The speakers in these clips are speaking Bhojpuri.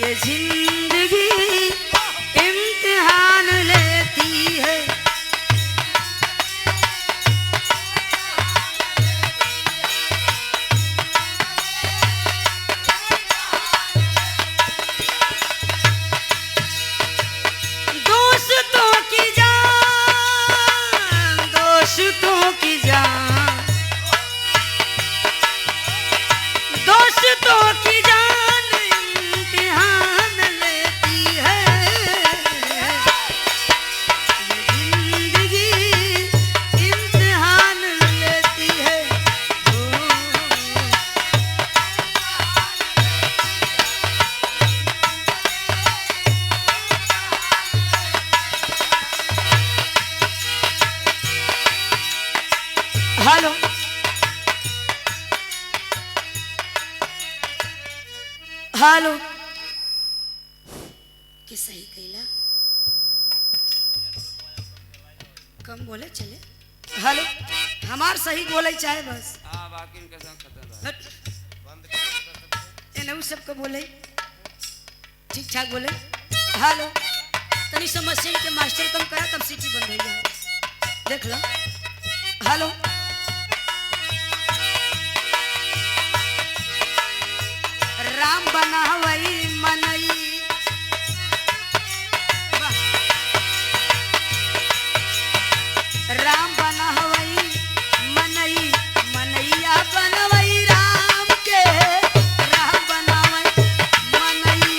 ये जिंदगी इम्तिहान लेती है। दोस्तों की जान, दोस्तों की जान, दोस्तों की जान इम्तिहान लेती है। ये जिंदगी इम्तिहान लेती है। हेलो हेलो कि सही कहला, कम बोले चले। हेलो हमार सही बोले चाहे बस बाकी इनका संग खत्म एनहु सबको बोले ठीक ठाक बोले। हेलो तनी समस्या के मास्टर कम करा तब सीटी बंद हो जाए। देख लो हेलो राम बनावई मनई, राम बनावई मनई, मनैया बनवई राम के, राम बनावई मनई।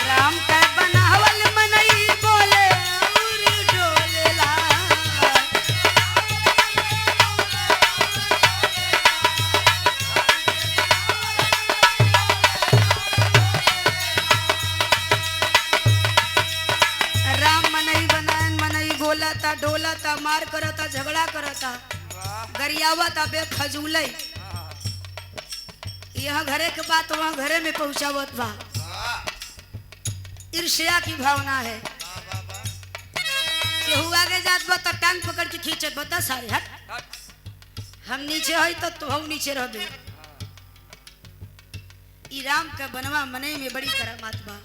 राम का बनावल मनई बोले और डोलेला। राम मनई बनान मनई बोलता डोलता मार करता झगड़ा करता गरियावता बेफजूलई। यहाँ घरे के बात वहाँ घरे में पहुँचावत बा। ईर्ष्या की भावना है। केहू आगे जात बा त टांग पकड़ के खींचत बता सारे हट, हम नीचे हई तो तू नीचे रहबे। ई राम का बनवा मने में बड़ी करामात बा।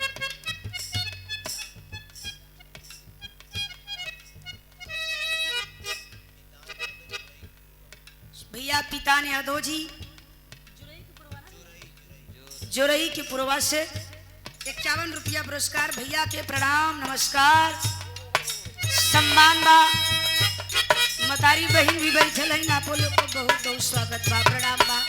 भैया पिता ने अदोजी जोरई के पुरवा से 51 रुपया पुरस्कार भैया के प्रणाम नमस्कार सम्मान बा। मतारी बहन भी बैठल है ना बोलो को बहुत बहुत स्वागत बा प्रणाम बा।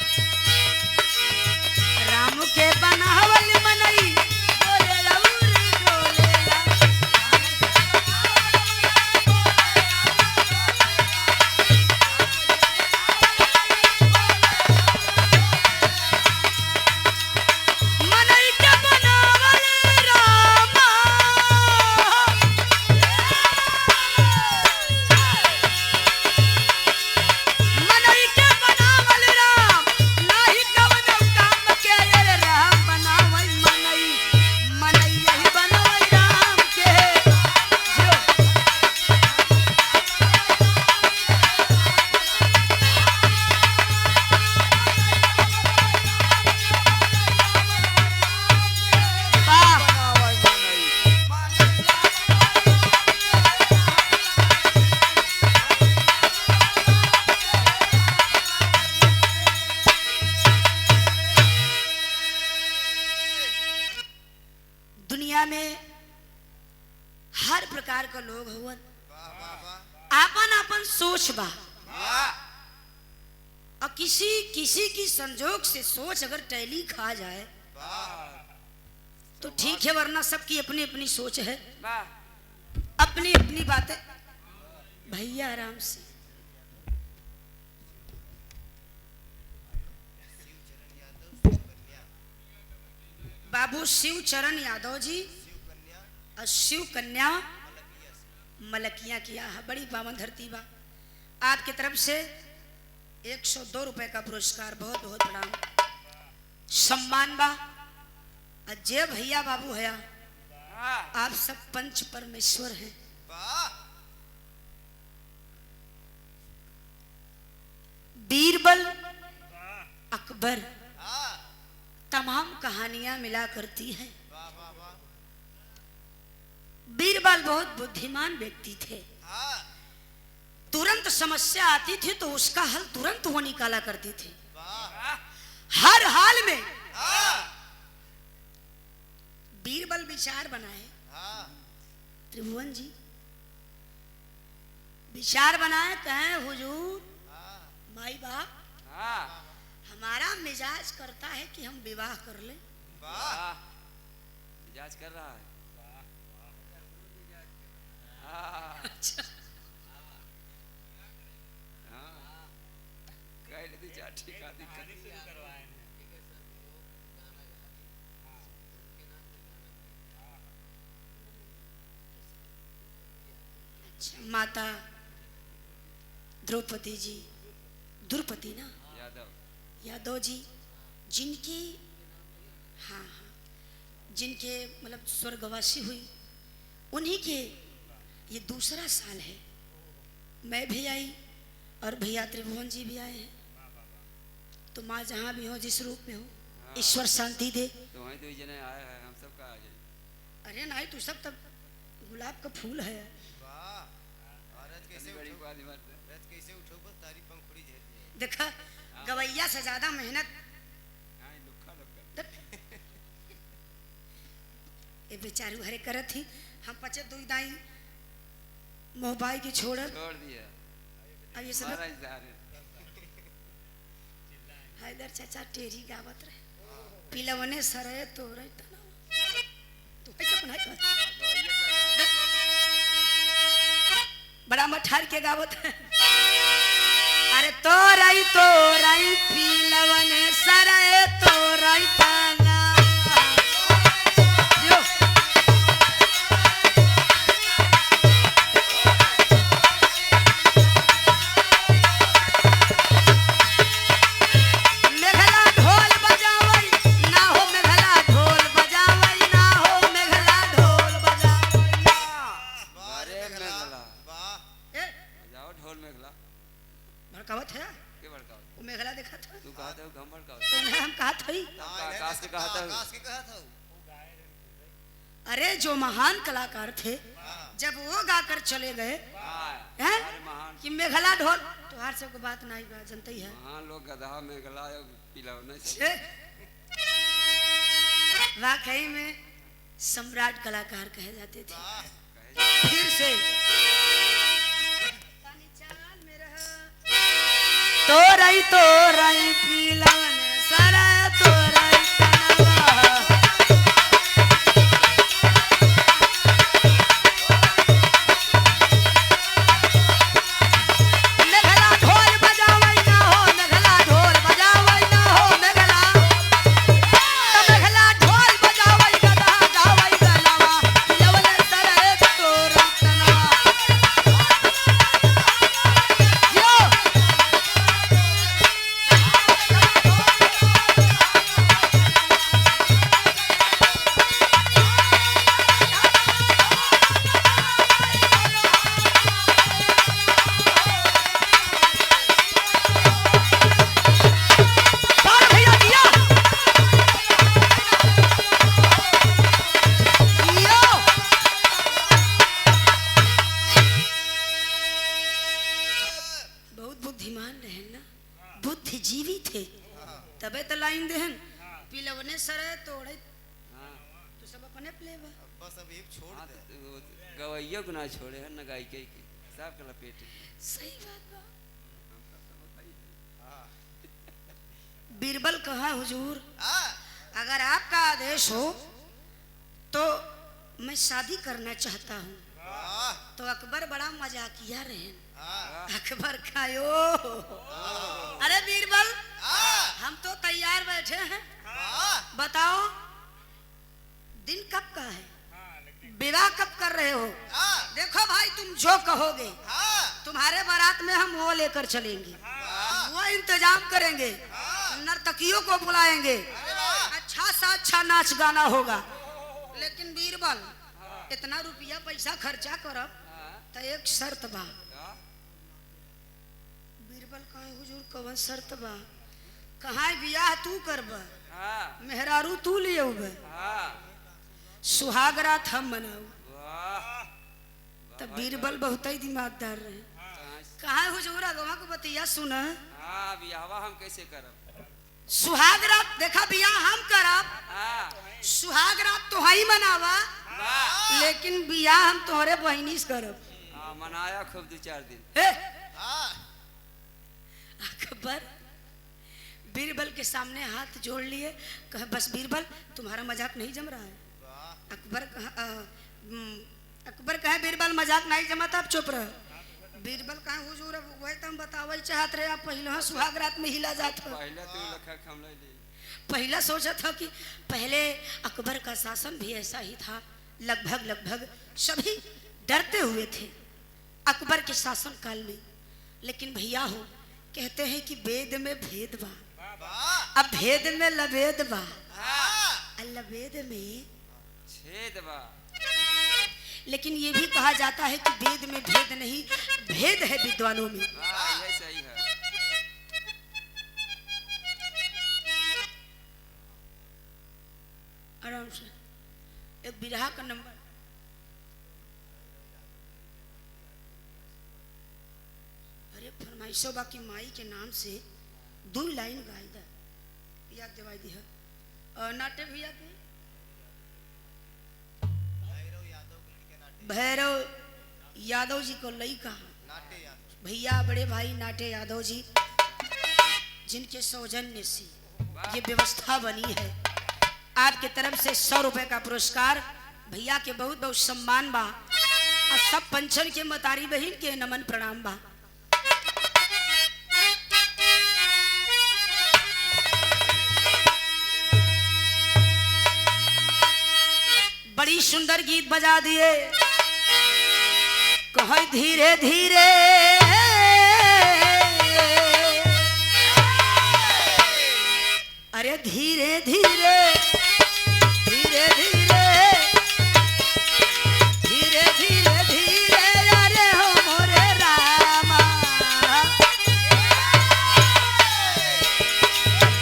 राम के बनावल मनई बोले रउर डोलेला। मनई के बनावल रामा, मनई के बनावल राम, नाही कवनो काम के रे राम बनावल मनई, मनई यही बनवई राम के। जो वाह दुनिया में हर प्रकार का लोग हुवन, आपन आपन सोच बा। और किसी किसी की संजोग से सोच अगर टैली खा जाए तो ठीक है, वरना सबकी अपनी अपनी सोच है, अपनी अपनी बातें। भैया आराम से बाबू शिव चरण यादव जी और शिव कन्या मलकिया किया है। बड़ी पावन धरती बा। आपकी तरफ से 102 रुपए का पुरस्कार, बहुत बहुत प्रणाम, सम्मान बा। अजय भैया बाबू है, आप सब पंच परमेश्वर हैं। बीरबल अकबर तमाम कहानियां मिला करती हैं। बीरबल बहुत बुद्धिमान व्यक्ति थे। तुरंत समस्या आती थी तो उसका हल तुरंत वो निकाला करते थे। हर हाल में बीरबल विचार बनाए। त्रिभुवन जी विचार बनाए, कहें हुजूर माई बाप हमारा मिजाज करता है कि हम विवाह कर ले। मिजाज कर रहा है। अच्छा। माता द्रौपदी जी, द्रौपदी ना, यादव जी, जिनकी हाँ जिनके मतलब स्वर्गवासी हुई, उन्हीं के ये दूसरा साल है। मैं भी आई और भैया त्रिभुवन जी भी आए हैं। तो माँ जहाँ भी हो, जिस रूप में हो, ईश्वर शांति दे। तो वहीं दो जने आए हैं, हम सब का आ जाए। अरे नहीं, तू सब तब गुलाब का फूल है। देखा गवैया से ज्यादा मेहनत ये बेचारू हरे करत थी। हम पचे दुई दाई मोबाइल की छोड़ दिया। अब ये सब हैदर चाचा टेरी गावत रहे, पिलवने सरे तो रहे तो ऐसा बनाई कर बड़ा मठार के गावत है। अरे तोराई पिलवने सरे तोराई ताना यो मेघला ढोल बजावई ना हो, मेघला ढोल बजावई ना हो, मेघला ढोल बजावई ना। अरे मेघला ए बजाओ ढोल मेघला। भड़कावत है के भड़काओ? वो मेघला देखा था तू कहा था हम भड़काओ? तो हम कहा था ही। आकाश के कहा था। अरे जो महान कलाकार थे, जब वो गाकर चले गए हैं कि मेघला ढोल, तो हर सब को बात नहीं बा, जनता ही है। महान लोग गधा मेघला पिलवने वाकई में सम्राट कलाकार कहे जाते थे। फिर से तोराई पिलवन सरा तोराई तनवा मेघला ढोल बजावई ना हो, मेघला ढोल बजावई ना हो, मेघला ढोल बजावई गधा गावई गनवा पिलवन सरा तोराई तनवा यो बार भैया दिया यो बहुत बुद्धिमान रहे ना, बुद्धिजीवी थे, तबे तो लाइन देहन पिलवने सरे तोड़े तो सब अपने प्लेबा। बस अब एक छोड़ दे। गवैया को ना छोड़े है न गाय के सब के लपेटे। सही बात बा। बीरबल कहा हुजूर अगर आपका आदेश हो तो मैं शादी करना चाहता हूँ। तो अकबर बड़ा मजाकिया रहे। अकबर खायो अरे बीरबल हम तो तैयार बैठे हैं, बताओ दिन कब का है? विवाह कब कर रहे हो? देखो भाई तुम जो कहोगे तुम्हारे बारात में हम वो लेकर चलेंगे, वो इंतजाम करेंगे, नर्तकियों को बुलाएंगे, अच्छा सा अच्छा नाच गाना होगा। लेकिन बीरबल इतना रुपया पैसा खर्चा करब तो एक शर्त बा। बीरबल कहे हुजूर कवन शर्त बा? कहाँ बियाह तू करब, मेहरारू तू ले अउबे, सुहागरात हम मनाऊ। तब बीरबल बहुत ही दिमागदार रहे। कहा हुजूर अगवा को बतिया सुन, बियाहवा हम कैसे करब? सुहागरात देखा बियाह हम करब, सुहागरात तो ही मनावा, लेकिन बियाह हम तोहरे बहनी से करब। मनाया खूब 2-4 दिन। अकबर बीरबल के सामने हाथ जोड़ लिए, कहे बस बीरबल तुम्हारा मजाक नहीं जम रहा है। अकबर कहे बीरबल मजाक नहीं जमा था, अब चुप रह। बीरबल कहे हुजूर अब वही तुम बतावे चाहत रहे, आप पहले सुहाग रात में हिला जात हो। पहला सोचा था कि पहले अकबर का शासन भी ऐसा ही था, लगभग सभी डरते हुए थे अकबर के शासन काल में। लेकिन भैया हो कहते हैं कि वेद में भेद बा, अब भेद में लभेद बा, लभेद में छेद बा। लेकिन ये भी कहा जाता है कि वेद में भेद नहीं, भेद है विद्वानों में। ये सही है। आराम से एक बिरहा का नंबर, अरे फरमाइशो बाकी माई के नाम से 2 लाइन गाई दा याद दिवाई दी है। और नाट्य भैया के भैरव यादव जी को लड़का भैया बड़े भाई नाट्य यादव जी, जिनके सौजन्य से ये व्यवस्था बनी है। आपके तरफ से 100 रुपए का पुरस्कार, भैया के बहुत बहुत सम्मान बा, और सब पंचन के मतारी बहन के नमन प्रणाम बा। बड़ी सुंदर गीत बजा दिए, कहे धीरे धीरे अरे धीरे धीरे धीरे धीरे धीरे धीरे धीरे अरे हो मोरे रामा,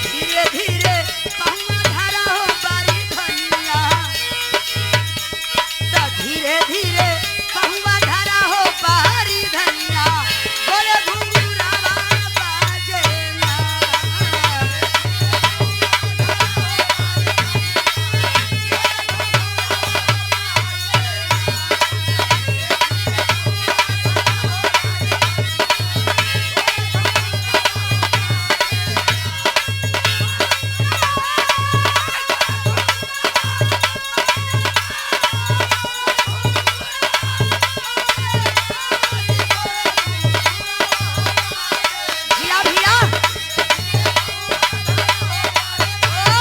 धीरे धीरे पहुआ धारा हो बारी धनिया, धीरे धीरे पहुआ धारा हो बारी धनिया, बोले घुंघरावा बाजे ना। जिया भैया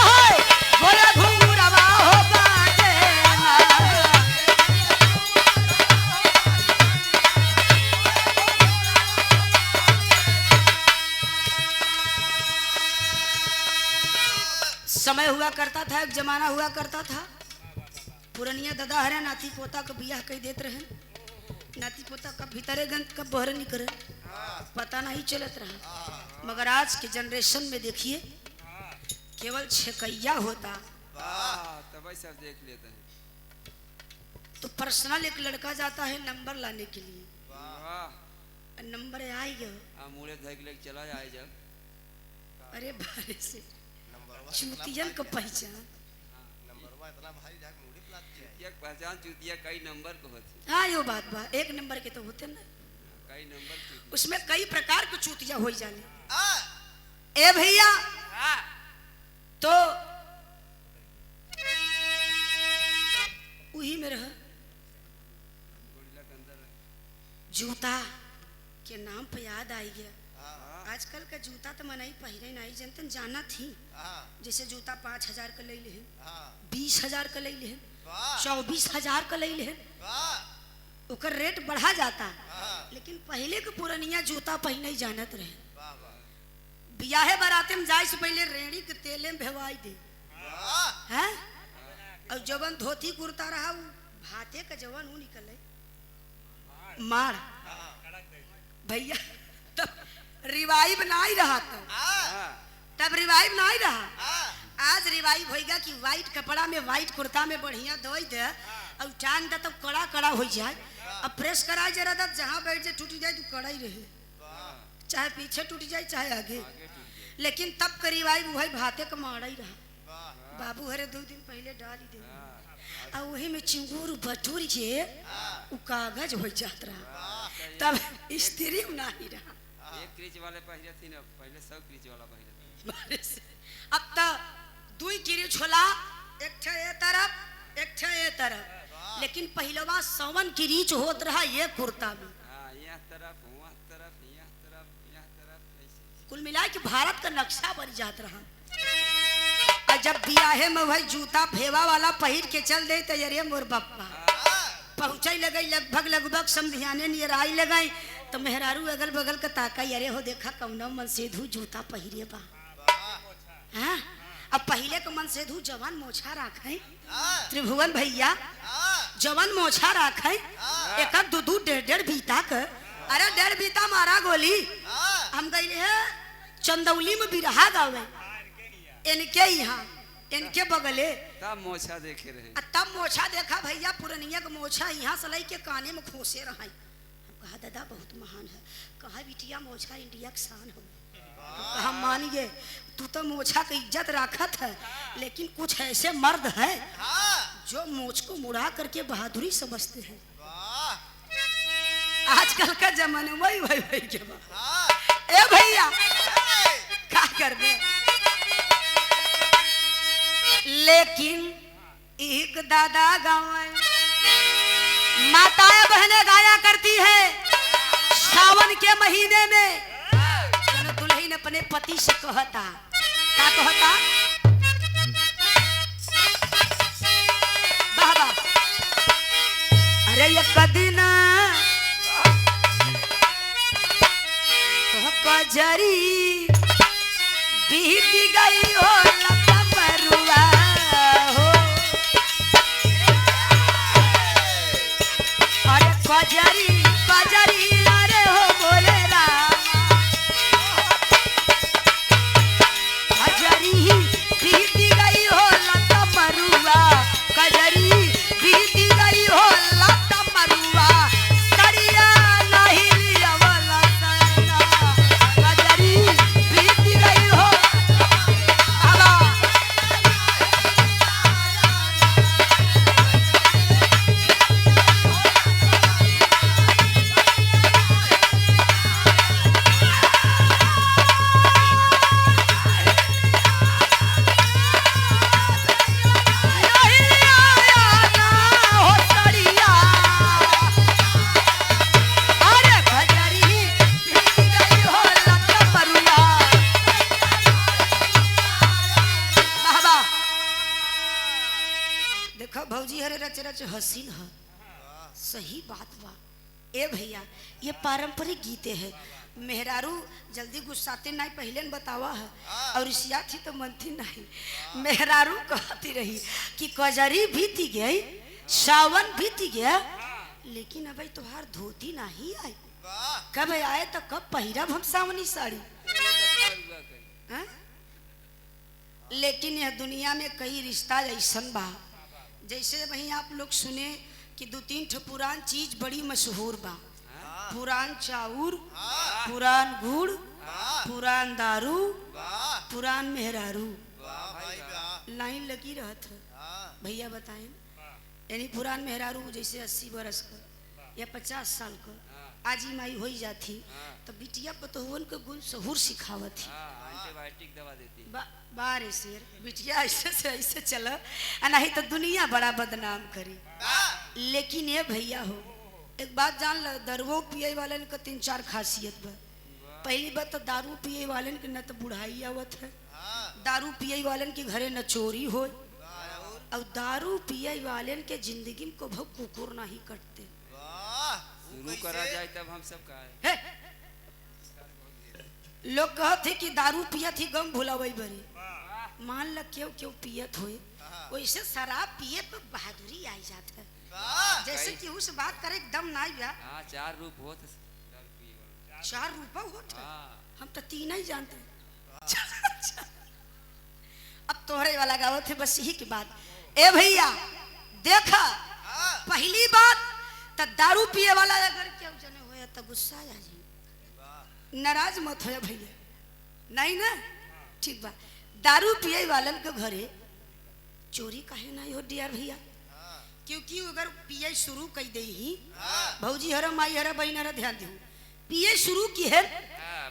ओए बोले घुंघरावा हो बाजे ना। समय हुआ करता था, एक जमाना हुआ करता था, पुरनिया दादा हरे नाती पोता को बियाह कह देते रहे, नाती पोता कब भीतरे गन कब बहरे निकले पता नहीं चलत रहा। मगर आज के जनरेशन में देखिए केवल छकैया होता, तब सब देख लेते हैं। तो पर्सनल एक लड़का जाता है नंबर लाने के लिए, वाह, नंबर आई गया, मुड़े धक लेके चला जाए जब। अरे बारे से चूतियन को पहचान, एक पहचान चूतिया कई नंबर को होती। हाँ यो बात बा, एक नंबर के तो होते ना, कई नंबर चूतिया। उसमें कई प्रकार की चूतिया हो जाने। ए भैया तो वही में रह गोरिल्ला के अंदर है। जूता के नाम पे याद आई गया, आजकल का जूता तो मनाई पहिरे नहीं जनतन जाना थी। जैसे जूता 5,000 का ले लेहन, 20,000 का ले लेहन, 24,000 का ले लेहन, ओकर रेट बढ़ा जाता। लेकिन पहले के पुरनिया जूता पहने ही जानत रहे। बियाहे बराते में जाए से पहले रेड़ी के तेले में भेवाई दे हैं। और जवन धोती कुर्ता रहा वो भाते का जवन वो निकले मार भैया। तब रिवाइव नहीं रहा, तब रिवाइव नहीं रहा। आज रिवाइव होएगा कि वाइट कपड़ा में वाइट कुर्ता में बढ़िया धोई दे और टांग दे तब कड़ा कड़ा हो जाए। अब प्रेस करा जरा दब जहाँ बैठ जाए टूट जाए तो कड़ा ही रहे, चाहे पीछे टूट जाए चाहे आगे। लेकिन तब का रिवाइव वही भाते का मारा ही रहा। बाबू हरे 2 दिन पहले डाल ही दे और वही में चिंगूर बटूर के वो कागज हो जात रहा। तब स्त्री नहीं रहा। एक क्रीच वाले पहले थी ना, पहले सब क्रीच वाला पहले थी। अब तो 2 क्रीच होला, एक ठे ए तरफ एक ठे ए तरफ। लेकिन पहलवा 100 क्रीच होत रहा ये कुर्ता में। यहाँ तरफ वहाँ तरफ यहाँ तरफ यहाँ तरफ ऐसे। कुल मिला के भारत का नक्शा बन जात रहा। और जब बियाहे में वही जूता भेवा वाला पहिर के चल दे तो अरे मोर बप्पा पहुंचे लगे लगभग समझाने नियर आई लगाई तो मेहरारू अगल बगल का ताका अरे हो देखा कौनो मन से धू जूता पहिरे बा। हाँ अब पहले के मन से धू जवान मोछा राखे त्रिभुवन भैया, जवान मोछा राखे एक 2-2 1.5 बीता कर। अरे 1.5 बीता मारा गोली। हम गई है चंदौली में बिरहा गावे इनके यहाँ इनके बगले तब मोछा देखे रहे। तब मोछा देखा भैया पुरनिया का मोछा यहाँ से लई के काने में खोसे रहा। कहा दादा बहुत महान है। कहा बिटिया मोछा इंडिया की शान हो। कहा मानिए तू तो मोछा की इज्जत रखत है, लेकिन कुछ ऐसे मर्द है जो मोछ को मुड़ा करके बहादुरी समझते हैं। आजकल का जमाना वही वही वही के ए भैया क्या कर दे। लेकिन एक दादा गाँव माताएं बहनें गाया करती है सावन के महीने में दुल्हन अपने पति से कहता क्या कहता बाबा अरे ये कदिन कजरी बीत गई हो लता मरुआ हो। अरे कजरी कजरी अरे हो बोले राम कजरी बीत गई हो लता मरुआ कजरी बीत गई हो लता मरुआ सरिया नहीं लिया वाला सना कजरी बीत गई हो। देखो भौजी हरे रच रच हसीन है सही बात बा। ए भैया ये पारंपरिक गीते हैं। मेहरारू जल्दी गुस्साते नहीं पहले न बतावा है और इसिया थी तो मनती नहीं। मेहरारू कहती रही कि कजरी बीती गई सावन बीती गया लेकिन अब तुम्हार धोती नहीं आई। कब आए तो कब पहिरब हम सावनी साड़ी। हाँ? लेकिन यह दुनिया में कई रिश्ता ऐसन बा जैसे वहीं आप लोग सुने कि 2-3 ठो पुरान चीज बड़ी मशहूर बा। पुरान चाउर, पुरान गुड़, पुरान दारू, पुरान मेहरारू। लाइन लगी रहत है भैया बताएं। यानी पुरान मेहरारू जैसे 80 बरस का या 50 साल का आज ही माई हो जाती तो बिटिया पतोहन के गुण सहूर सिखावत थी। एंटीबायोटिक दवा देती बारे शेर बिटिया ऐसे से ऐसे चल नहीं तो दुनिया बड़ा बदनाम करी। लेकिन ये भैया हो एक बात जान लो दरवो पिए वाले का 3-4 खासियत बा। पहली बात तो दारू पिए वालन के न तो बुढ़ाई आवत है, दारू पिए वालन के घरे न चोरी हो, और दारू पिए वालन के जिंदगी में को भव कुकुर नहीं कटते। शुरू करा जाए तब हम सब का लोग कहते कि दारू पिया थी गम भुलावई बरी, मान ल क्यों क्यों पियत होए, वैसे शराब पिए तो बहादुरी आई जात है। जैसे कि उस बात करे एकदम ना गया। हाँ 4 रूप होत 4 रूपा होत है, हम तो 3 ही जानते। अब तोहरे वाला गावत है बस यही की बात। ए भैया देखा, पहली बात तो दारू पिए वाला अगर क्यों जने होया तो गुस्सा आ जाए, नाराज मत हो भैया, नहीं ना, ठीक बा। दारू पिए वालन के घरे चोरी काहे नहीं हो डियर भैया, क्योंकि अगर पिए शुरू कर दे ही, भौजी हरा माई हरा बहन हरा ध्यान दो, पिए शुरू की है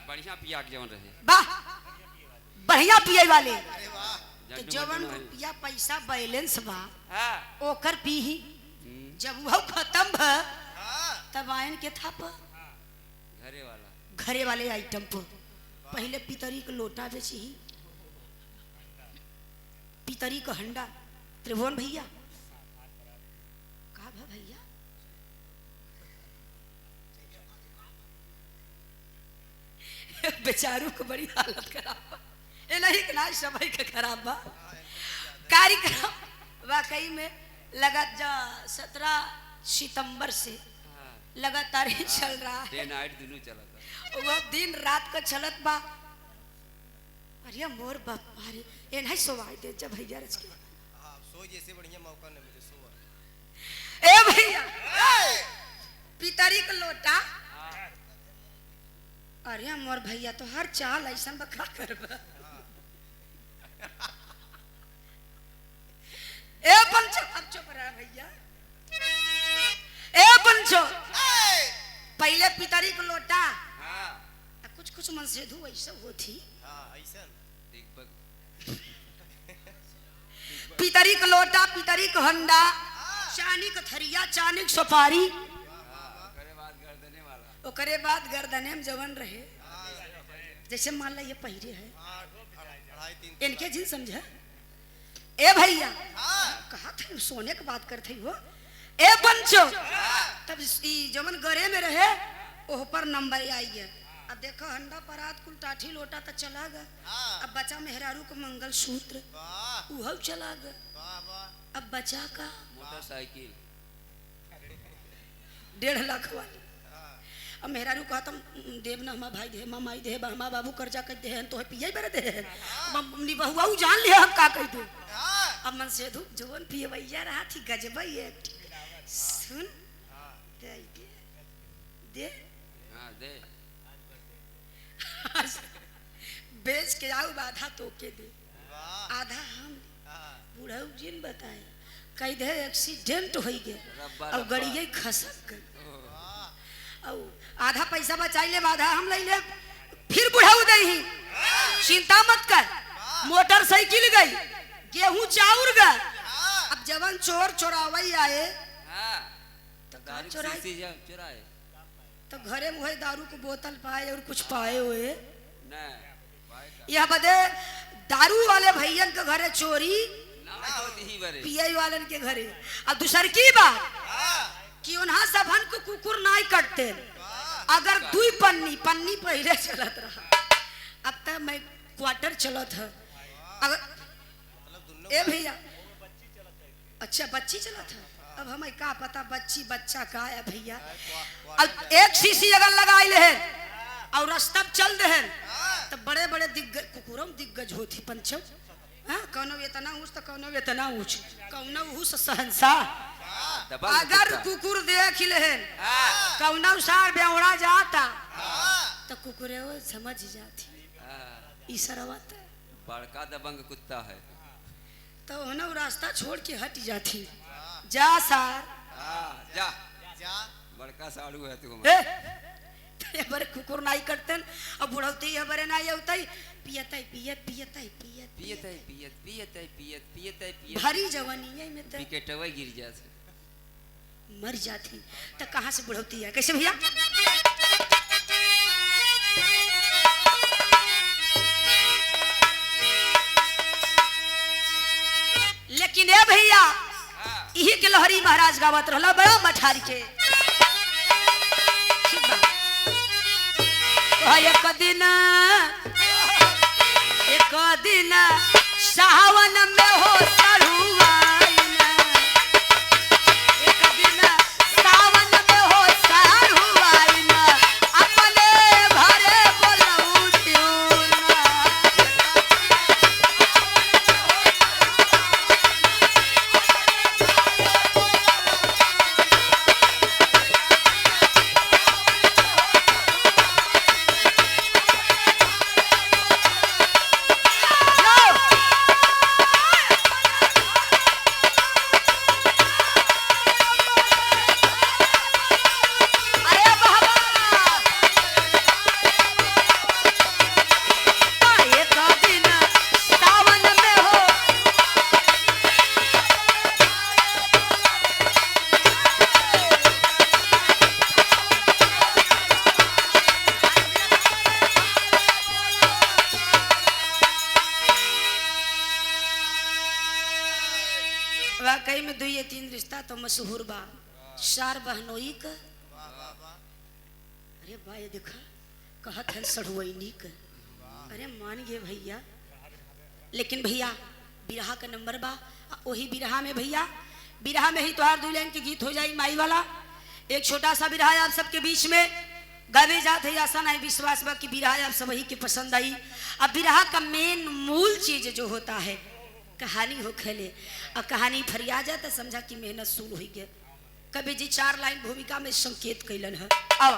बढ़िया पिया के जवन रहे, वाह बढ़िया पिए वाले तो जवन रुपया पैसा बैलेंस बा ओकर पी ही, जब वो खत्म भ तब आयन के था पर घरे वाले आइटम पर पहले पितरी के लोटा बेची ही, पितरी का हंडा। त्रिभुवन भैया कहा भा भैया बेचारू को बड़ी हालत खराब बा, ए नहीं कि ना सभी का खराब बा। कार्यक्रम वाकई में लगा 17 सितंबर से लगातार ही चल रहा है, डे नाइट दोनों चला था, वो दिन रात का चलत बा। अरे मोर बाप अरे ए नहीं सोवाई दे जब भैया रच के सो जैसे बढ़िया मौका न मिले सोवा। ए भैया पितरी का लोटा, अरे मोर भैया तो हर चाल ऐसा बखा करबा। ए पंचो अब चुप रहा भैया, ए पंचो पहले पितरी को लोटा कुछ कुछ मन से धू ऐसा होती, पितरी का लोटा पितरी का हंडा चानी का थरिया चानी का सुपारी, ओकरे बाद गर्दने में जवन रहे, जैसे मान ला ये पहिरे है इनके जिन समझा। ए भैया कहा था सोने की बात करते हो, ए पंचो तब जमन गरे में रहे ओह पर नंबर आई है। अब देखो हंडा परात कुल टाठी लोटा तो चला गया, अब बचा मेहरारू को मंगल सूत्र वह चला गया, अब बचा का मोटरसाइकिल 1.5 लाख वाली। अब मेहरारू कहता देव ना हमा भाई दे माई दे हमा बाबू कर्जा कर दे तो पिए बरे दे बहुआ जान लिया हम का कह दो। अब मन से धूप जवन पिए भैया रहा थी गजब एक सुन दे दे दे बेच के आओ आधा तो के दे आधा हम बूढ़ा जिन बताए कह दे एक्सीडेंट हो गया अब गड़िया खसक गई, और आधा पैसा बचाई ले आधा हम ले ले, फिर बुढ़ाऊ दे ही चिंता मत कर, मोटरसाइकिल गई गेहूं चाउर गए। अब जवन चोर चोरावई आए तो चुराए तो घरे में वही दारू की बोतल पाए और कुछ पाए हुए यह बदे दारू वाले भैयन के घरे चोरी पिए वालन के घरे। अब दूसर की बात कि उन्हा सबन को कुकुर नहीं कटते, अगर 2 पन्नी पहले चलत रहा, अब तक मैं क्वार्टर चलत है अगर ए भैया अच्छा बच्ची चलत है, अब हमें का पता बच्ची बच्चा का है भैया। अब एक शीशी अगर लगाई ले और रास्ता चल दे तो बड़े बड़े दिग्गज कुकुरम दिग्गज होती पंचम, हाँ कौनो इतना ऊंच तो कौनो इतना ऊंच कौनो उस सहनशाह। अगर कुकुर देख ले कौनो सार बेवड़ा जाता तो कुकुरे वो समझ जाती इसरवा बड़का दबंग कुत्ता है तो ना रास्ता छोड़ के हट जाती। जा सार जा जा बड़का साड़ू है तू बड़े कुकुर नहीं करते अब बुढ़ौती है बड़े नहीं होते पियते पियत पियते पियत पियते पियत पियते पियत पियते पियत भरी जवानी है में तो विकेटवा गिर जाते मर जाती तो कहाँ से बुढ़ौती है कैसे भैया लेकिन ए भैया हाँ, यही के लहरी महाराज गावत रहला बड़ा मठारी के ठीक बा। तो एक दिन सावन में हो सरुआइन, एक दिन सावन में हो सरुआइन, अपने घरे बोलऊ त्यून। अरे बाबा एक दिन सावन में हो वाकई में 2 या 3 रिश्ता तो मशहूर बा। 4 बहनोई का अरे बा ये देखा कहत है सड़ुआइनी का। अरे मान गए भैया, लेकिन भैया बिरहा का नंबर बा वही बिरहा में भैया बिरहा में ही तोहार 2 लाइन के गीत हो जाई माई वाला। एक छोटा सा बिरहा आप सबके बीच में गावे जात है। ऐसा नहीं विश्वास बा कि बिरहा आप सब ही के पसंद आई। अब बिरहा का मेन मूल चीज जो होता है कहानी हो खेले और कहानी फरिया जाता समझा कि मेहनत सूल हो गया। कवि जी 4 लाइन भूमिका में संकेत कैलन है। अब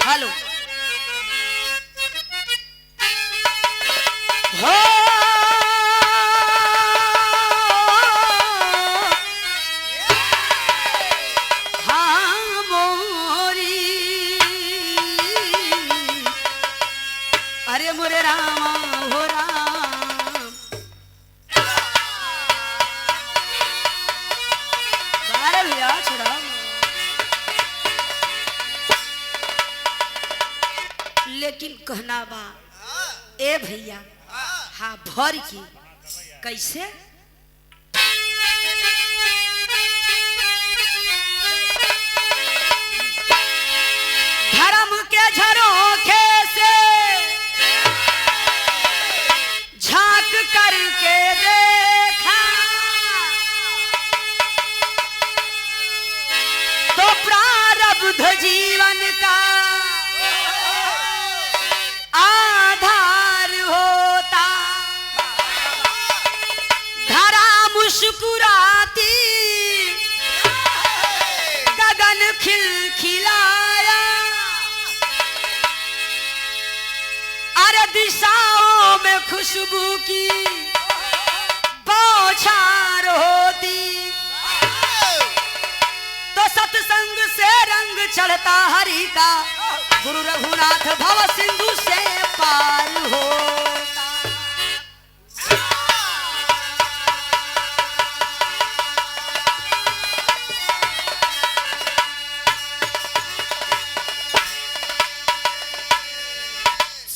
हेलो हो हाँ मोरी अरे मोरे रामा हो राम बारे भैया छोड़ा लेकिन कहना बा ए भैया हाँ भर की कैसे धर्म के झरोखे से झांक करके देखा तो प्रारब्ध जीवन का आधार होता। धरा मुस्कुराती गगन खिलखिलाया अरे दिशाओं में खुशबू की बौछार होती। तो सत्संग से रंग चढ़ता हरि का गुरु रघुनाथ भव सिंधु से पार होता।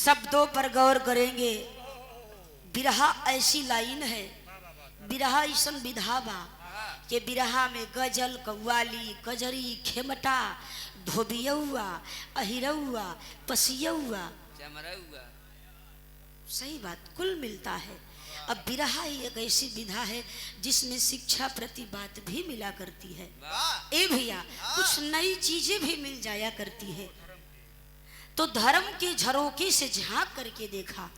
शब्दों पर गौर करेंगे। बिरहा ऐसी लाइन है, बिरहा ऐसन विधा बा कि बिरहा में गजल कव्वाली कजरी खेमटा धोबियौआ अहिरौआ पसियौआ चमरौआ सही बात कुल मिलता है। अब बिरहा ही एक ऐसी विधा है जिसमें शिक्षा प्रति बात भी मिला करती है। ए भैया कुछ नई चीजें भी मिल जाया करती है। तो धर्म के झरोखे से झांक करके देखा,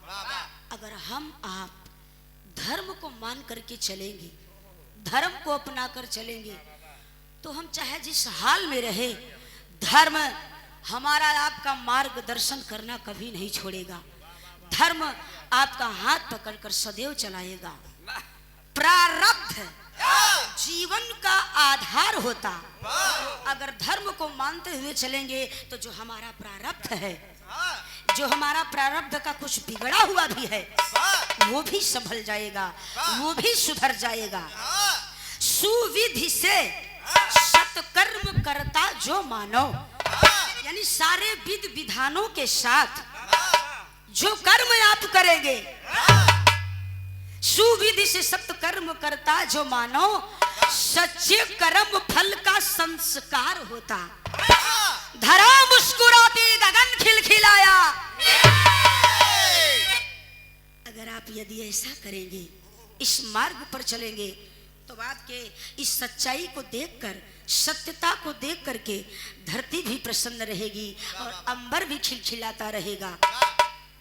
अगर हम आप धर्म को मान करके चलेंगे, धर्म को अपना कर चलेंगे, तो हम चाहे जिस हाल में रहे धर्म हमारा आपका मार्गदर्शन करना कभी नहीं छोड़ेगा। धर्म आपका हाथ पकड़कर सदैव चलाएगा। प्रारब्ध जीवन का आधार होता। अगर धर्म को मानते हुए चलेंगे तो जो हमारा प्रारब्ध है, जो हमारा प्रारब्ध का कुछ बिगड़ा हुआ भी है, वो भी संभल जाएगा, वो भी सुधर जाएगा। सुविधि से सत्कर्म करता जो मानव यानी सारे विधि विधानों के साथ जो कर्म आप करेंगे, सुविधि से सप्त कर्म करता जो मानो, सच्चे कर्म फल का संस्कार होता। धरा मुस्कुराती गगन खिलखिलाया। अगर आप यदि ऐसा करेंगे, इस मार्ग पर चलेंगे, तो आपके इस सच्चाई को देखकर, सत्यता को देख करके धरती भी प्रसन्न रहेगी और अंबर भी खिलखिलाता रहेगा।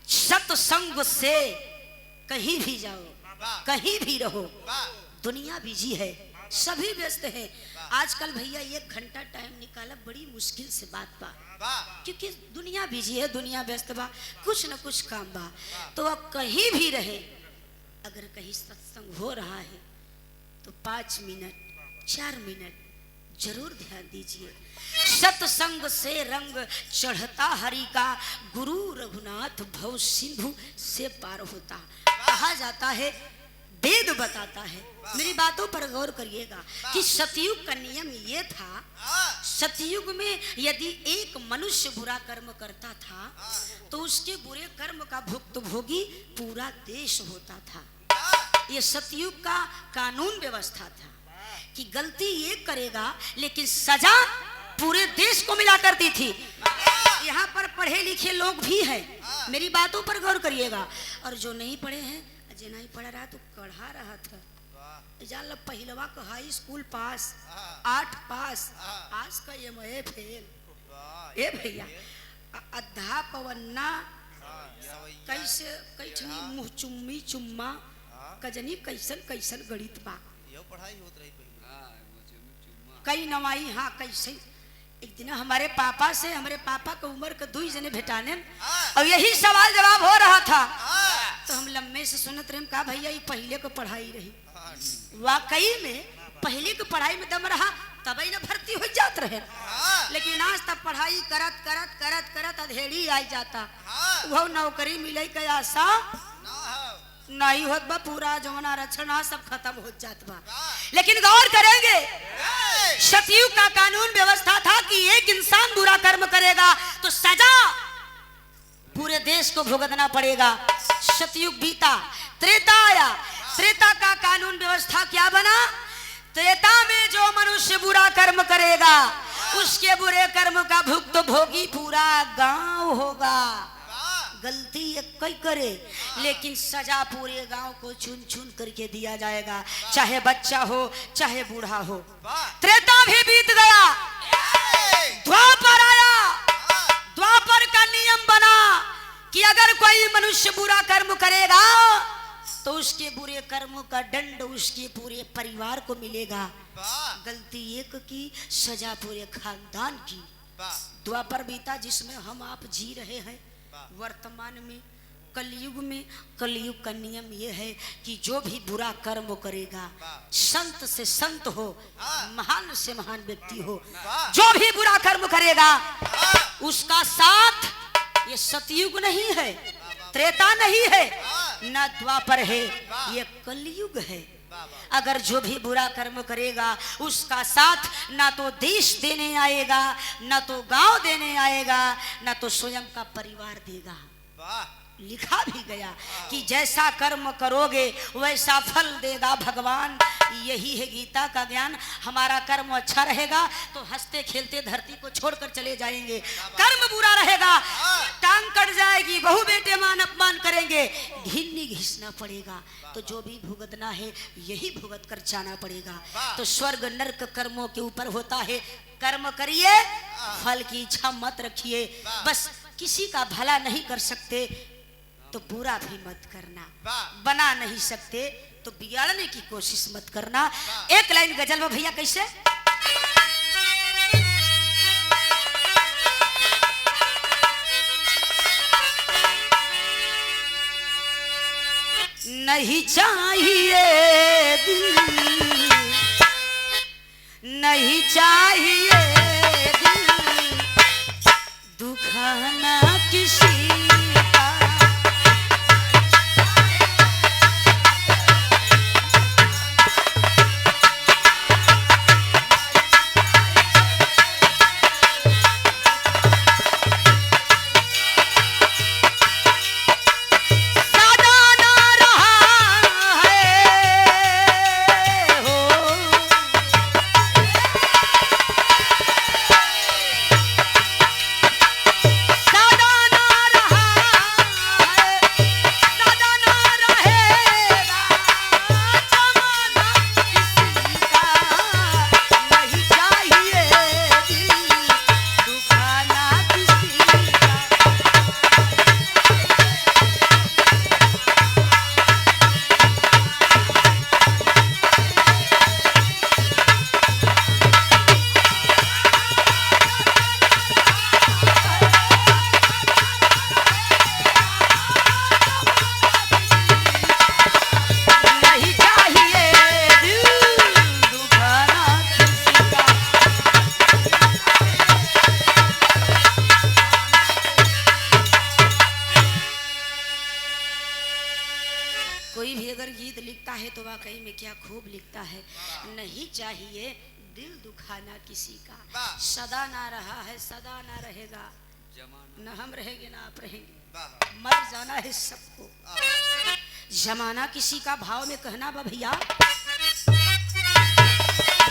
सत्संग से कहीं भी जाओ, कहीं भी रहो, दुनिया बिजी है, सभी व्यस्त हैं। आजकल भैया 1 घंटा टाइम निकाला बड़ी मुश्किल से बात बा, क्योंकि दुनिया बिजी है, दुनिया व्यस्त बा, कुछ न कुछ काम बा। तो अब कहीं भी रहे, अगर कहीं सत्संग हो रहा है तो 5 मिनट 4 मिनट जरूर ध्यान दीजिए। सत्संग से रंग चढ़ता हरि का, गुरु रघुनाथ भव सिंधु से पार होता। कहा जाता है, वेद बताता है, मेरी बातों पर गौर करिएगा कि सतयुग का नियम ये था, सतयुग में यदि एक मनुष्य बुरा कर्म करता था तो उसके बुरे कर्म का भुक्तभोगी पूरा देश होता था। ये सतयुग का कानून व्यवस्था था कि गलती ये करेगा लेकिन सजा पूरे देश को मिला करती थी। यहाँ पर पढ़े लिखे लोग भी हैं, मेरी बातों पर गौर करिएगा। और जो नहीं पढ़े हैं, जो नहीं पढ़ा रहा तो पढ़ा रहा था, जान लो पहलवा का हाई स्कूल पास, 8 पास, आज का MA फेल। ए भैया अधा पवन्ना कैसे कैठनी मुँह चुम्मी चुम्मा कजनी कैसन कैसन गणित बा, पढ़ाई होत रही कई नवाई। हाँ कैसे एक दिन हमारे पापा से, हमारे पापा की उम्र के 2 जने भेटाने, और यही सवाल जवाब हो रहा था, तो हम लम्बे से सुनत रहे। कहा भैया ये पहले को पढ़ाई रही, वाकई में पहले की पढ़ाई में दम रहा तभी ना भर्ती हो जात रहे। लेकिन आज तब पढ़ाई करत करत करत करत अधेड़ी आई जाता, वो नौकरी मिले के आशा नहीं होत बा, पूरा जौन आरक्षण सब खत्म हो जात बा। लेकिन गौर करेंगे, सतयुग का कानून व्यवस्था था कि एक इंसान बुरा कर्म करेगा तो सजा पूरे देश को भुगतना पड़ेगा। सतयुग बीता, त्रेता आया, त्रेता का कानून व्यवस्था क्या बना? त्रेता में जो मनुष्य बुरा कर्म करेगा उसके बुरे कर्म का भुक्तभोगी पूरा गांव होगा। गलती एक कोई करे लेकिन सजा पूरे गांव को चुन चुन करके दिया जाएगा, चाहे बच्चा हो चाहे बूढ़ा हो। त्रेता भी बीत गया, द्वापर आया। द्वापर का नियम बना कि अगर कोई मनुष्य बुरा कर्म करेगा तो उसके बुरे कर्मों का दंड उसके पूरे परिवार को मिलेगा। गलती एक की, सजा पूरे खानदान की। द्वापर बीता जिसमें हम आप जी रहे हैं। वर्तमान में कलयुग में, कलयुग का नियम यह है कि जो भी बुरा कर्म करेगा, संत से संत हो, महान से महान व्यक्ति हो, जो भी बुरा कर्म करेगा उसका साथ, ये सतयुग नहीं है, त्रेता नहीं है, न द्वापर है, ये कलयुग है। अगर जो भी बुरा कर्म करेगा उसका साथ ना तो देश देने आएगा, ना तो गांव देने आएगा, ना तो स्वयं का परिवार देगा। लिखा भी गया कि जैसा कर्म करोगे वैसा फल देगा भगवान। यही है गीता का ज्ञान। हमारा कर्म अच्छा रहेगा तो हंसते खेलते धरती को छोड़कर चले जाएंगे। कर्म बुरा रहेगा, टांग कट जाएगी, बहू बेटे मान अपमान करेंगे, घिन्नी घिसना पड़ेगा। तो जो भी भुगतना है यही भुगत कर जाना पड़ेगा। तो स्वर्ग नरक कर्मों के ऊपर होता है। कर्म करिए, फल की इच्छा मत रखिए। बस किसी का भला नहीं कर सकते तो बुरा भी मत करना, बना नहीं सकते तो बिगाड़ने की कोशिश मत करना। एक लाइन गजल में भैया कैसे? नहीं चाहिए दिल, नहीं चाहिए दिल दुखाना किसी का। वाकई में क्या खूब लिखता है। नहीं चाहिए दिल दुखाना किसी का, वाह। सदा ना रहा है सदा ना रहेगा, जमाना न हम रहेंगे ना आप रहेंगे, वाह मर जाना है सबको। आहा, जमाना किसी का भाव में कहना बा भैया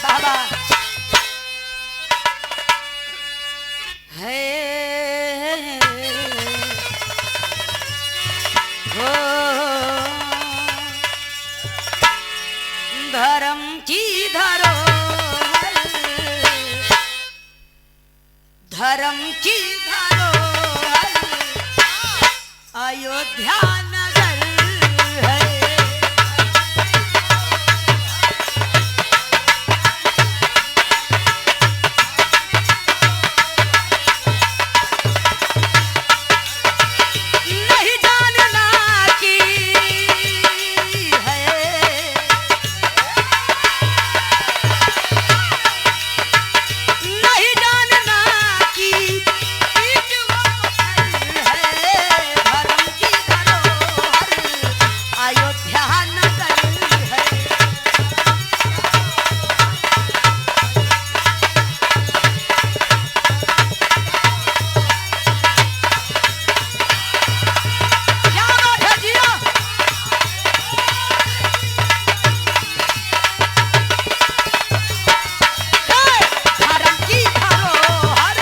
बाबा है हो धर्म की धरोहर, धर्म की धरोहर अयोध्या नगर है। नहीं जानना की है, नहीं जानना की ईट वो पत्थर है, धर्म की धरोहर अयोध्या नगर है। क्या बात है जिया? धर्म की धरोहर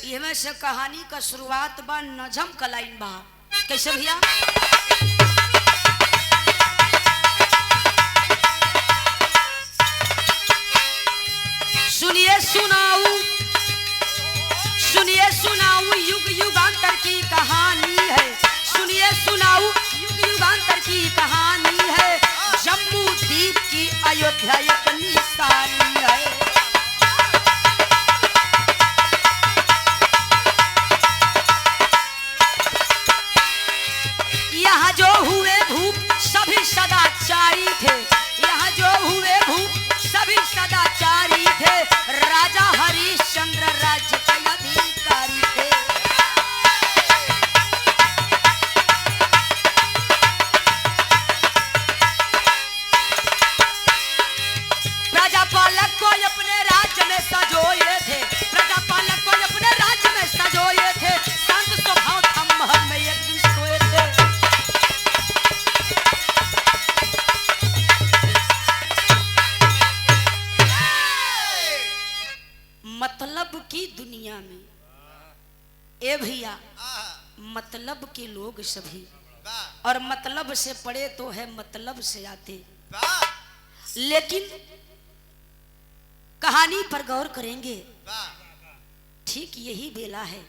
ये में से कहानी का शुरुआत बा नजम का लाइन बा। कैसे भैया? सुनिए सुनाऊं, सुनिए सुनाऊं युग युगांतर की कहानी है, सुनिए सुनाऊं युग युगांतर की कहानी है, जम्मू द्वीप की अयोध्या एक निशानी है। यहाँ जो हुए भूप सभी सदाचारी थे, यहाँ जो हुए भूप सभी सदाचारी थे, राजा हरिश्चंद्र राज्य के अधिकारी थे। प्रजापालक को अपने राज्य में सजोए थे, प्रजापालक को अपने राज्य में सजोए थे, शांत स्वभाव था महल में एक दिन सोए थे। मतलब की दुनिया में ए भैया आहा, मतलब के लोग सभी, वाह और मतलब से पढ़े तो है मतलब से आते, वाह लेकिन कहानी पर गौर करेंगे वाह ठीक यही बेला है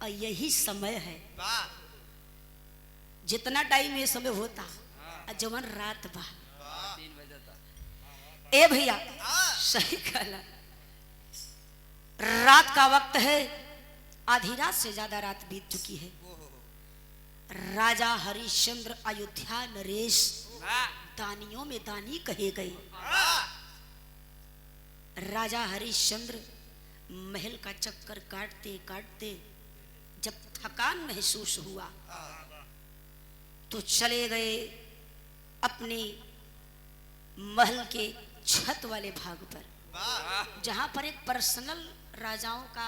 और यही समय है। वाह जितना टाइम ये समय होता और जवन रात बा 3 बजे था। ए भैया आहा, सही कहला, रात का वक्त है, आधी रात से ज्यादा रात बीत चुकी है। राजा हरिश्चंद्र अयोध्या नरेश वाह दानियों में दानी कहे गए। वाह राजा हरिश्चंद्र महल का चक्कर काटते काटते जब थकान महसूस हुआ तो चले गए अपने महल के छत वाले भाग पर, वाह जहां पर एक पर्सनल राजाओं का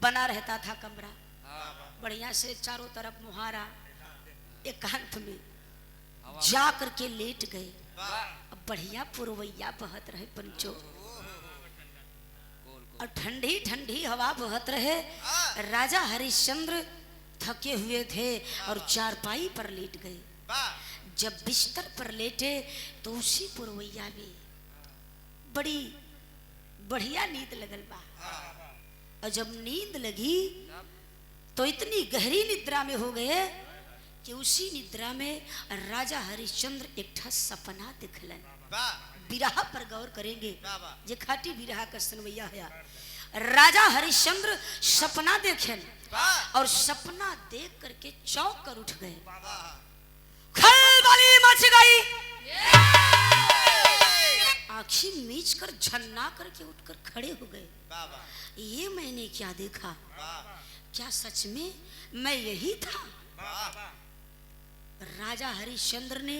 बना रहता था कमरा, बढ़िया से चारों तरफ मुहारा, एकांत में जा करके लेट गए। अब बढ़िया पुरवैया बहत रहे पंचो, और ठंडी ठंडी हवा बहत रहे। राजा हरिश्चंद्र थके हुए थे और चारपाई पर लेट गए। वाह जब बिस्तर पर लेटे तो उसी पुरवैया में बड़ी बढ़िया नींद लगल बा, और जब नींद लगी तो इतनी गहरी निद्रा में हो गए कि उसी निद्रा में राजा हरिश्चंद्र एक ठा सपना दिखलन। वाह बिरहा पर गौर करेंगे, वाह वाह ये खाटी बिरहा का सनवैया है। राजा हरिश्चंद्र सपना देखें वाह और सपना देख करके चौंक कर उठ गए। वाह खलबली मच गई, आंखें मीच कर झन्ना करके उठकर खड़े हो गए। वाह वाह ये मैंने क्या देखा? वाह क्या सच में मैं यही था? वाह राजा हरिश्चंद्र ने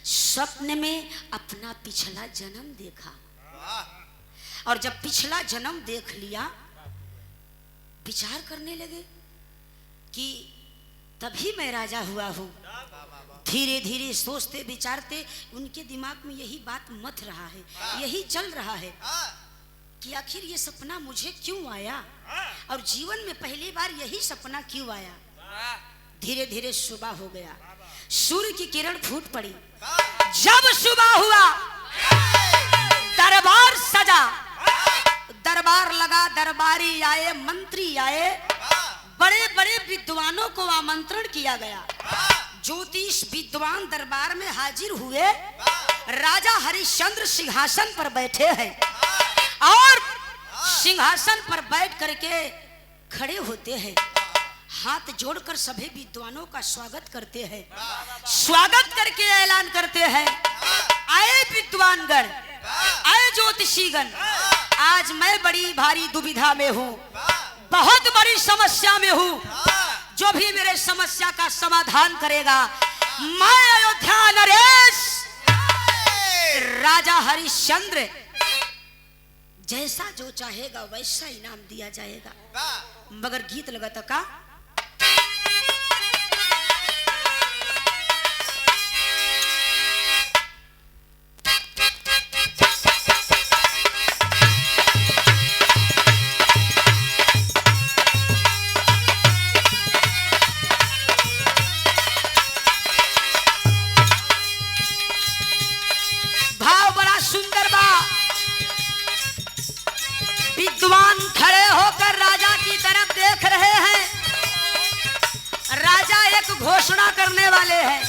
स्वप्न में अपना पिछला जन्म देखा, वाह और जब पिछला जन्म देख लिया विचार करने लगे कि तभी मैं राजा हुआ हूँ। धीरे धीरे सोचते विचारते उनके दिमाग में यही बात मथ रहा है, यही चल रहा है कि आखिर ये सपना मुझे क्यों आया और जीवन में पहली बार यही सपना क्यों आया। धीरे धीरे सुबह हो गया, सूर्य की किरण फूट पड़ी। जब सुबह हुआ दरबार सजा, दरबार लगा, दरबारी आए, मंत्री आए, बड़े बड़े विद्वानों को आमंत्रण किया गया। ज्योतिष विद्वान दरबार में हाजिर हुए। राजा हरिश्चंद्र सिंहासन पर बैठे हैं और सिंहासन पर बैठ करके खड़े होते हैं, हाथ जोड़कर सभी विद्वानों का स्वागत करते हैं। स्वागत करके ऐलान करते हैं, आए विद्वानगण, आए ज्योतिषीगण, आज मैं बड़ी भारी दुविधा में हूँ, बहुत बड़ी समस्या में हूँ। जो भी मेरे समस्या का समाधान करेगा, मैं अयोध्या नरेश राजा हरिश्चंद्र जैसा जो चाहेगा वैसा इनाम दिया जाएगा। मगर गीत लगा था का विद्वान खड़े होकर राजा की तरफ देख रहे हैं। राजा एक घोषणा करने वाले हैं,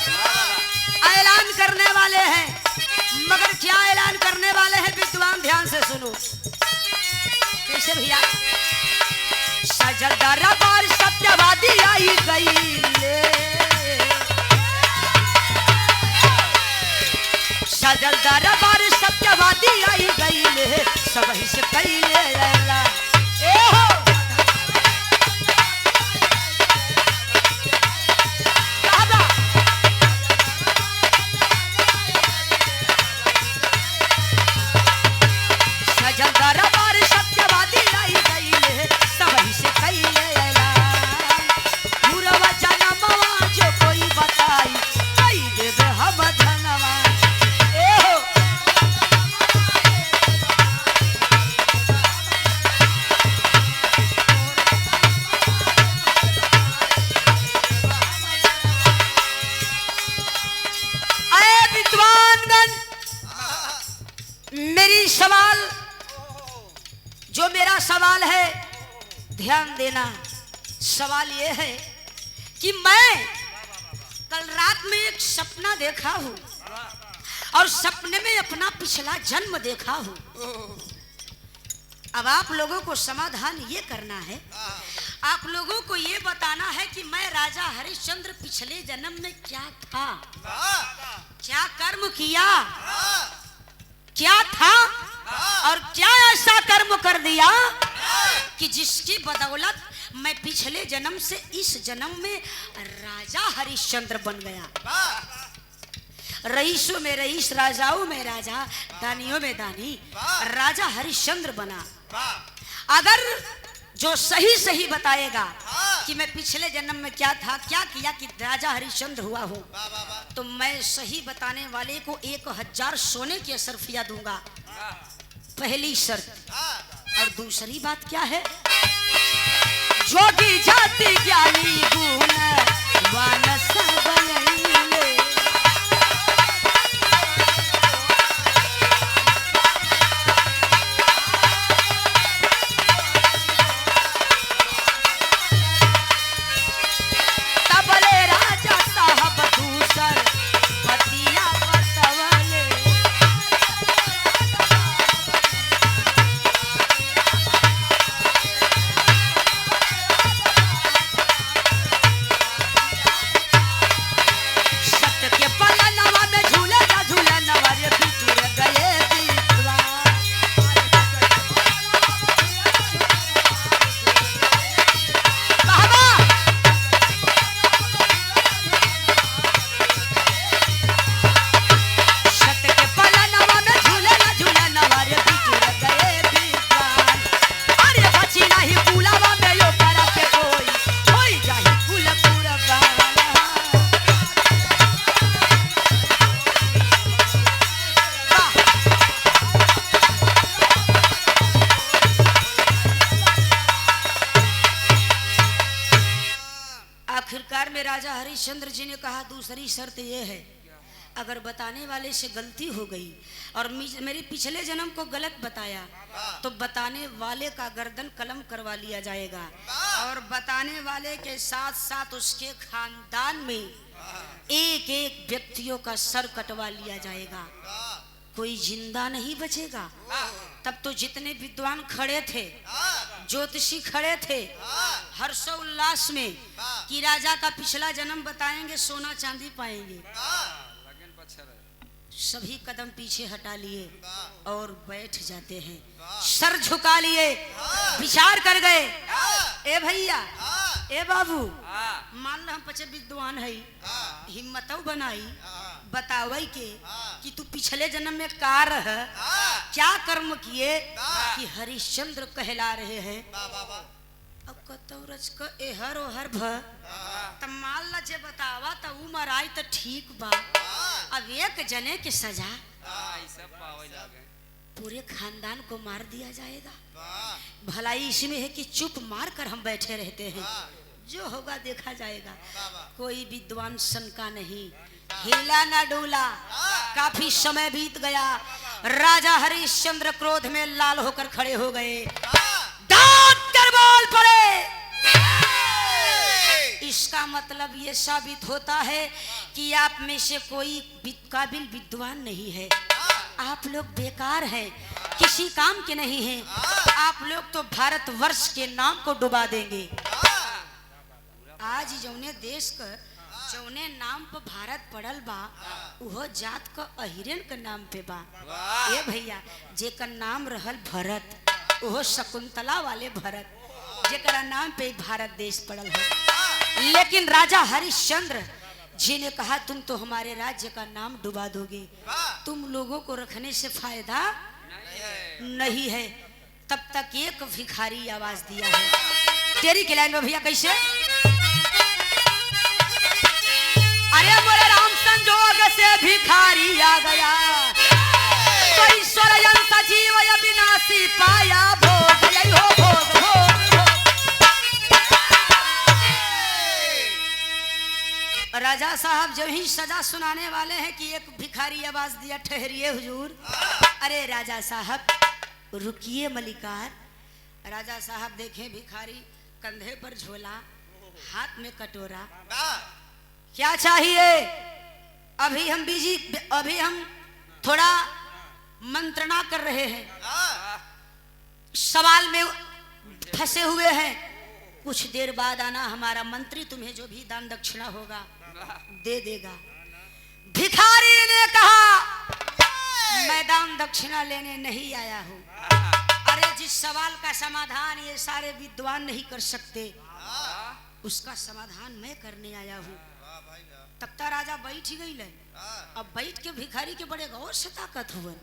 ऐलान करने वाले हैं, मगर क्या ऐलान करने वाले हैं विद्वान ध्यान से सुनो। कैसे भैया? सजल दरबार सत्यवादी आई गई ले, सजल दरबार सत्यवादी आई गई ले, सब ही से पहले अल्लाह ए हो दादा। सजल दरबार सत्यवादी आई गई ले, सब ही से पहले अल्लाह। पूरा जनमवा जो कोई बताई, आई देवे हम धनवा ए हो। मेरी सवाल, जो मेरा सवाल है ध्यान देना। सवाल ये है कि मैं कल रात में एक सपना देखा हूँ और सपने में अपना पिछला जन्म देखा हूँ। अब आप लोगों को समाधान ये करना है, आप लोगों को ये बताना है कि मैं राजा हरिश्चंद्र पिछले जन्म में क्या था, क्या कर्म किया, क्या था और क्या ऐसा कर्म कर दिया कि जिसकी बदौलत मैं पिछले जन्म से इस जन्म में राजा हरिश्चंद्र बन गया। रईसों में रईस, राजाओं में राजा, दानियों में दानी, राजा हरिश्चंद्र बना। अगर जो सही सही बताएगा कि मैं पिछले जन्म में क्या था, क्या किया कि राजा हरिश्चंद्र हुआ हूँ, तो मैं सही बताने वाले को 1000 सोने की असरफिया दूंगा, पहली शर्त। और दूसरी बात क्या है? जोगी जाति ज्ञानी गुण वानस बनैले, तबले राजा साहब दूसर पतिया बतवले। हरिश्चंद्र जी ने कहा दूसरी शर्त यह है, अगर बताने वाले से गलती हो गई और मेरे पिछले जन्म को गलत बताया तो बताने वाले का गर्दन कलम करवा लिया जाएगा और बताने वाले के साथ साथ उसके खानदान में एक एक व्यक्तियों का सर कटवा लिया जाएगा, कोई जिंदा नहीं बचेगा। तब तो जितने विद्वान खड़े थे, ज्योतिषी खड़े थे हर्षोल्लास में कि राजा का पिछला जन्म बताएंगे, सोना चांदी पाएंगे, लगन पछर है। सभी कदम पीछे हटा लिए और बैठ जाते हैं, सर झुका लिए, विचार कर गए। ए भैया, ए बाबू, मान लो हम 25 विद्वान है, हिम्मत बनाई बतावई के कि तू पिछले जन्म में का रह, क्या कर्म किए कि हरिश्चंद्र कहला रहे हैं। अब कतौरज का एहर ओहर भ त मान ला जे बतावा त उ मराई त ठीक बा, अब एक जने के सजा सब पावे लागे, पूरे खानदान को मार दिया जाएगा। भलाई इसमें है कि चुप मार कर हम बैठे रहते हैं, जो होगा देखा जाएगा। कोई विद्वान शंका नहीं, हिला ना डोला। काफी समय बीत गया, राजा हरिश्चंद्र क्रोध में लाल होकर खड़े हो गए, दांत कर बोल पड़े। इसका मतलब ये साबित होता है कि आप में से कोई काबिल विद्वान नहीं है, आप लोग बेकार हैं, किसी काम के नहीं हैं, आप लोग तो भारतवर्ष के नाम को डुबा देंगे। आज जौने देश का जौने नाम पर भारत पड़ल बा उहो जात का अहिरन के नाम पे बा। ये भैया जेकर नाम रहल भरत, उहो शकुंतला वाले भरत, जेकरा नाम पे भारत देश पड़ल है। लेकिन राजा हरिश्चंद्र जी ने कहा तुम तो हमारे राज्य का नाम डुबा दोगे, तुम लोगों को रखने से फायदा नहीं है। तब तक एक भिखारी आवाज दिया है, तेरी के लाइन में भैया कैसे, अरे मोरे राम संजोग से भिखारी आ गया, तो ईश्वर यंत्र जीव अविनाशी पाया, भोग यही हो भोग भोग भोग। राजा साहब जब ही सजा सुनाने वाले हैं कि एक भिखारी आवाज दिया, ठहरिए हुजूर। अरे राजा साहब रुकिए मलिकार। राजा साहब देखें भिखारी, कंधे पर झोला, हाथ में कटोरा, क्या चाहिए? अभी हम थोड़ा मंत्रणा कर रहे हैं, सवाल में फंसे हुए हैं, कुछ देर बाद आना, हमारा मंत्री तुम्हें जो भी दान दक्षिणा होगा दे देगा। भिखारी ने कहा मैं दान दक्षिणा लेने नहीं आया हूँ। अरे जिस सवाल का समाधान ये सारे विद्वान नहीं कर सकते, उसका समाधान मैं करने आया हूँ। तब तक राजा बैठ ही गई। अब बैठ के भिखारी के बड़े गौर से ताकत हुए,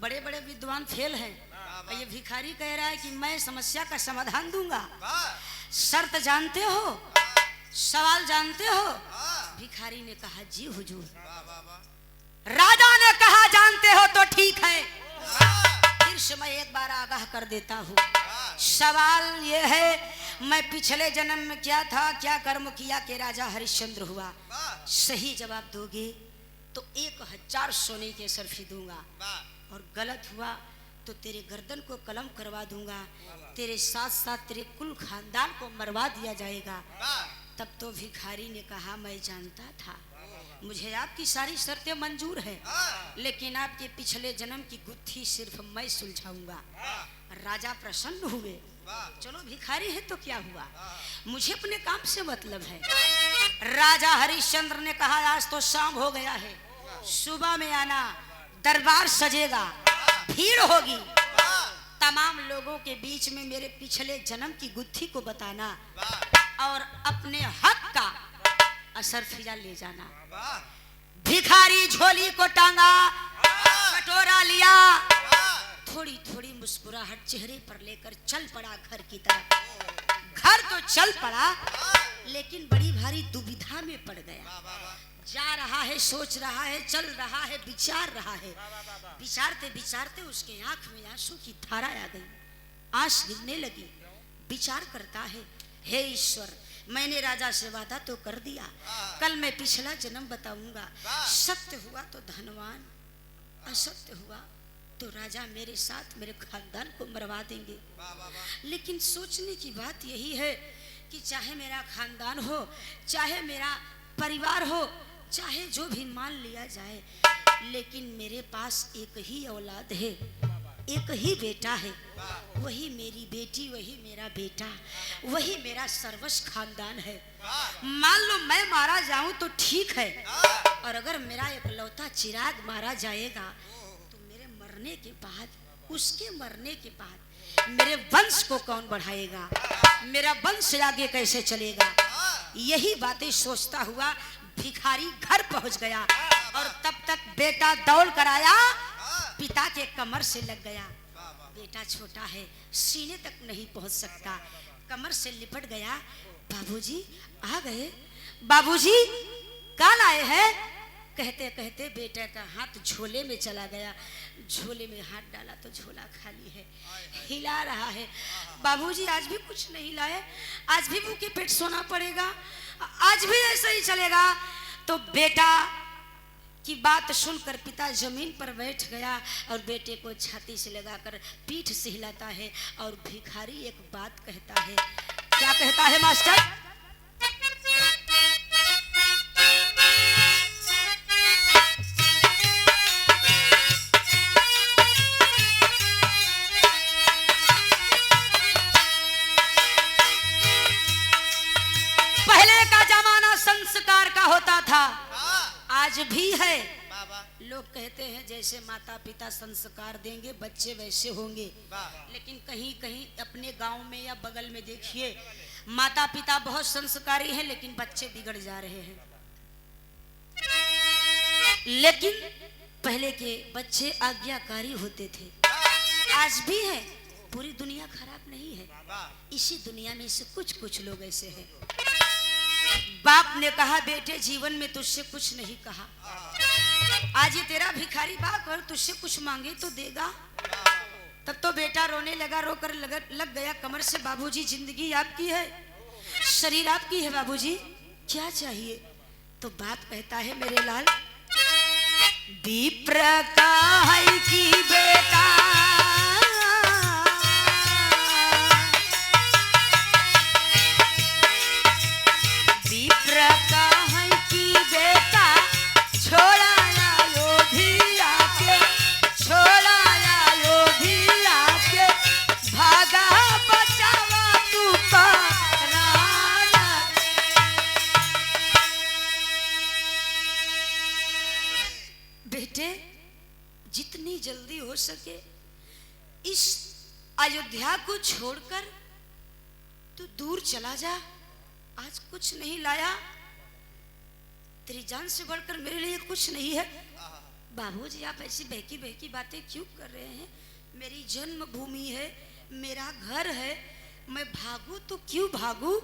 बड़े बड़े विद्वान फेल हैं, ये भिखारी कह रहा है कि मैं समस्या का समाधान दूंगा। शर्त जानते हो, सवाल जानते हो? भिखारी ने कहा जी हुजूर। राजा ने कहा जानते हो तो ठीक है, फिर से मैं एक बार आगाह कर देता हूँ। सवाल ये है, मैं पिछले जन्म में क्या था, क्या कर्म किया कि राजा हरिश्चंद्र हुआ? सही जवाब दोगे तो 1000 सोने के सरफी दूंगा, और गलत हुआ तो तेरे गर्दन को कलम करवा दूंगा, तेरे साथ साथ तेरे कुल खानदान को मरवा दिया जाएगा। तब तो भिखारी ने कहा मैं जानता था, मुझे आपकी सारी शर्तें मंजूर हैं, लेकिन आपके पिछले जन्म की गुत्थी सिर्फ मैं सुलझाऊंगा। राजा प्रसन्न हुए, चलो भिखारी है तो क्या हुआ, मुझे अपने काम से मतलब है। राजा हरिश्चंद्र ने कहा आज तो शाम हो गया है, सुबह में आना, दरबार सजेगा, भीड़ होगी, तमाम लोगों के बीच में मेरे पिछले जन्म की गुत्थी को बताना और अपने हक का असर फिजा ले जाना। भिखारी झोली को टांगा, कटोरा लिया, थोड़ी थोड़ी मुस्कुराहट चेहरे पर लेकर चल पड़ा घर की तरफ। घर तो चल पड़ा, लेकिन बड़ी भारी दुविधा में पड़ गया। जा रहा है, सोच रहा है, चल रहा है, विचार रहा है। विचारते विचारते उसके आंख में आंसू की धारा आ गई, आंस गिरने लगी। विचार करता है, हे ईश्वर मैंने राजा से वादा तो कर दिया, कल मैं पिछला जन्म बताऊंगा। सत्य हुआ तो धनवान, असत्य हुआ तो राजा मेरे साथ मेरे खानदान को मरवा देंगे। लेकिन सोचने की बात यही है कि चाहे मेरा खानदान हो, चाहे मेरा परिवार हो, चाहे जो भी मान लिया जाए, लेकिन मेरे पास एक ही औलाद है, एक ही बेटा है। वही मेरी बेटी, वही मेरा बेटा, वही मेरा सर्वस्व खानदान है। मान लो मैं मारा जाऊं तो ठीक है, और अगर मेरा एकलौता चिराग मारा जाएगा तो मेरे मरने के बाद, उसके मरने के बाद मेरे वंश को कौन बढ़ाएगा, मेरा वंश आगे कैसे चलेगा। यही बातें सोचता हुआ भिखारी घर पहुंच गया, और तब तक बेटा दौड़ कर आया, पिता के कमर से लग गया। बेटा छोटा है, सीने तक नहीं पहुंच सकता, कमर से लिपट गया। बाबूजी आ गए, बाबूजी कल आए हैं। कहते कहते बेटे का हाथ झोले में चला गया, झोले में हाथ डाला तो झोला खाली है, हिला रहा है। बाबूजी आज भी कुछ नहीं लाए, आज भी भूखे पेट सोना पड़ेगा, आज भी ऐसा ही चलेगा। तो बेटा की बात सुनकर पिता जमीन पर बैठ गया और बेटे को छाती से लगाकर पीठ से हिलाता है, और भिखारी एक बात कहता है। क्या कहता है मास्टर? पहले का जमाना संस्कार का होता था, आज भी है। लोग कहते हैं जैसे माता पिता संस्कार देंगे बच्चे वैसे होंगे, लेकिन कहीं कहीं अपने गांव में या बगल में देखिए, माता पिता बहुत संस्कारी हैं लेकिन बच्चे बिगड़ जा रहे हैं। लेकिन पहले के बच्चे आज्ञाकारी होते थे, आज भी है। पूरी दुनिया खराब नहीं है, इसी दुनिया में से कुछ कुछ लोग ऐसे हैं। बाप ने कहा बेटे जीवन में तुझसे कुछ नहीं कहा, आज ये तेरा भिखारी बाप और तुझसे कुछ मांगे तो देगा। तब तो बेटा रोने लगा, रोकर लग गया कमर से। बाबूजी जिंदगी आपकी है, शरीर आपकी है, बाबूजी क्या चाहिए? तो बाप कहता है मेरे लाल, विप्र का है कि बेटा जितनी जल्दी हो सके इस अयोध्या को छोड़कर तू दूर चला जा। आज कुछ नहीं लाया, तेरी जान से बढ़कर मेरे लिए कुछ नहीं है। बाबूजी आप ऐसी बहकी बहकी बातें क्यों कर रहे हैं? मेरी जन्मभूमि है, मेरा घर है, मैं भागू तो क्यों भागू?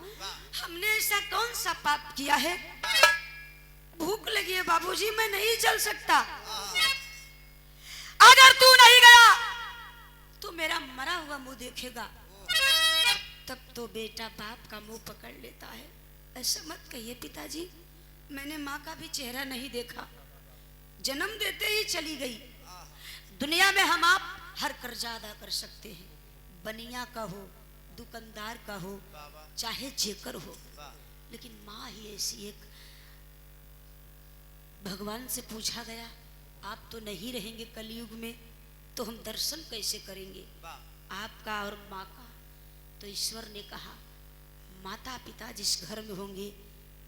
हमने ऐसा कौन सा पाप किया है? भूख लगी है बाबूजी, मैं नहीं चल सकता। अगर तू नहीं गया तो मेरा मरा हुआ मुंह देखेगा। तब तो बेटा बाप का मुंह पकड़ लेता है। ऐसा मत कहिए पिताजी, मैंने माँ का भी चेहरा नहीं देखा, जन्म देते ही चली गई। दुनिया में हम आप हर कर्जा अदा कर सकते हैं, बनिया का हो, दुकानदार का हो, चाहे जेकर हो, लेकिन माँ ही ऐसी एक। भगवान से पूछा गया आप तो नहीं रहेंगे कलयुग में, तो हम दर्शन कैसे करेंगे आपका और माँ का? तो ईश्वर ने कहा माता पिता जिस घर में होंगे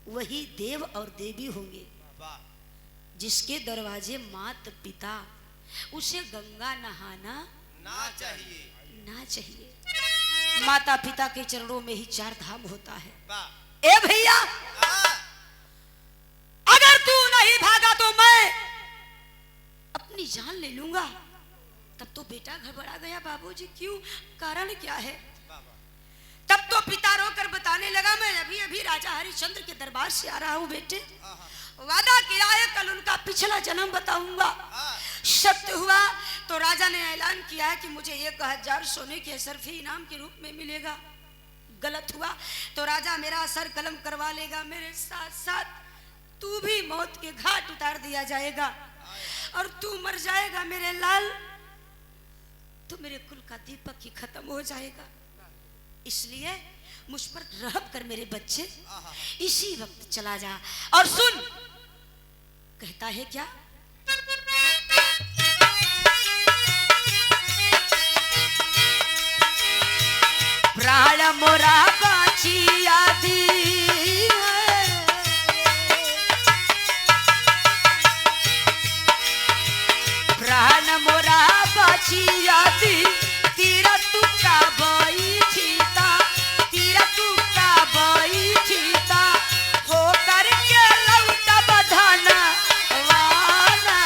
वही देव और देवी होंगे। जिसके दरवाजे मात पिता, उसे गंगा नहाना ना चाहिए। माता पिता के चरणों में ही 4 धाम होता है। ए भैया, अगर तू नहीं भागा तो मैं अपनी जान ले लूंगा। तब तो बेटा घबरा गया, बाबूजी क्यों, कारण क्या है? तब तो पिता रोकर बताने लगा मैं अभी अभी राजा हरिश्चंद्र के दरबार से आ रहा हूँ बेटे, वादा किया है कल उनका पिछला जन्म बताऊंगा। सत्य हुआ तो राजा ने ऐलान किया है कि मुझे 1000 सोने के सरफी इनाम के रूप में मिलेगा। गलत हुआ तो राजा मेरा सर कलम करवा लेगा, मेरे साथ साथ तू भी मौत के घाट उतार दिया जाएगा और तू मर जाएगा मेरे लाल, तो मेरे कुल का दीपक ही खत्म हो जाएगा। इसलिए मुझ पर रहम कर मेरे बच्चे, इसी वक्त चला जा। और सुन, कहता है क्या, प्राण मोरा बाची आदि, प्राण मोरा बाची आदि, तीरा तुका बई छीता, तीरा तुका बई छीता, हो करके लौटा बधाना वाला।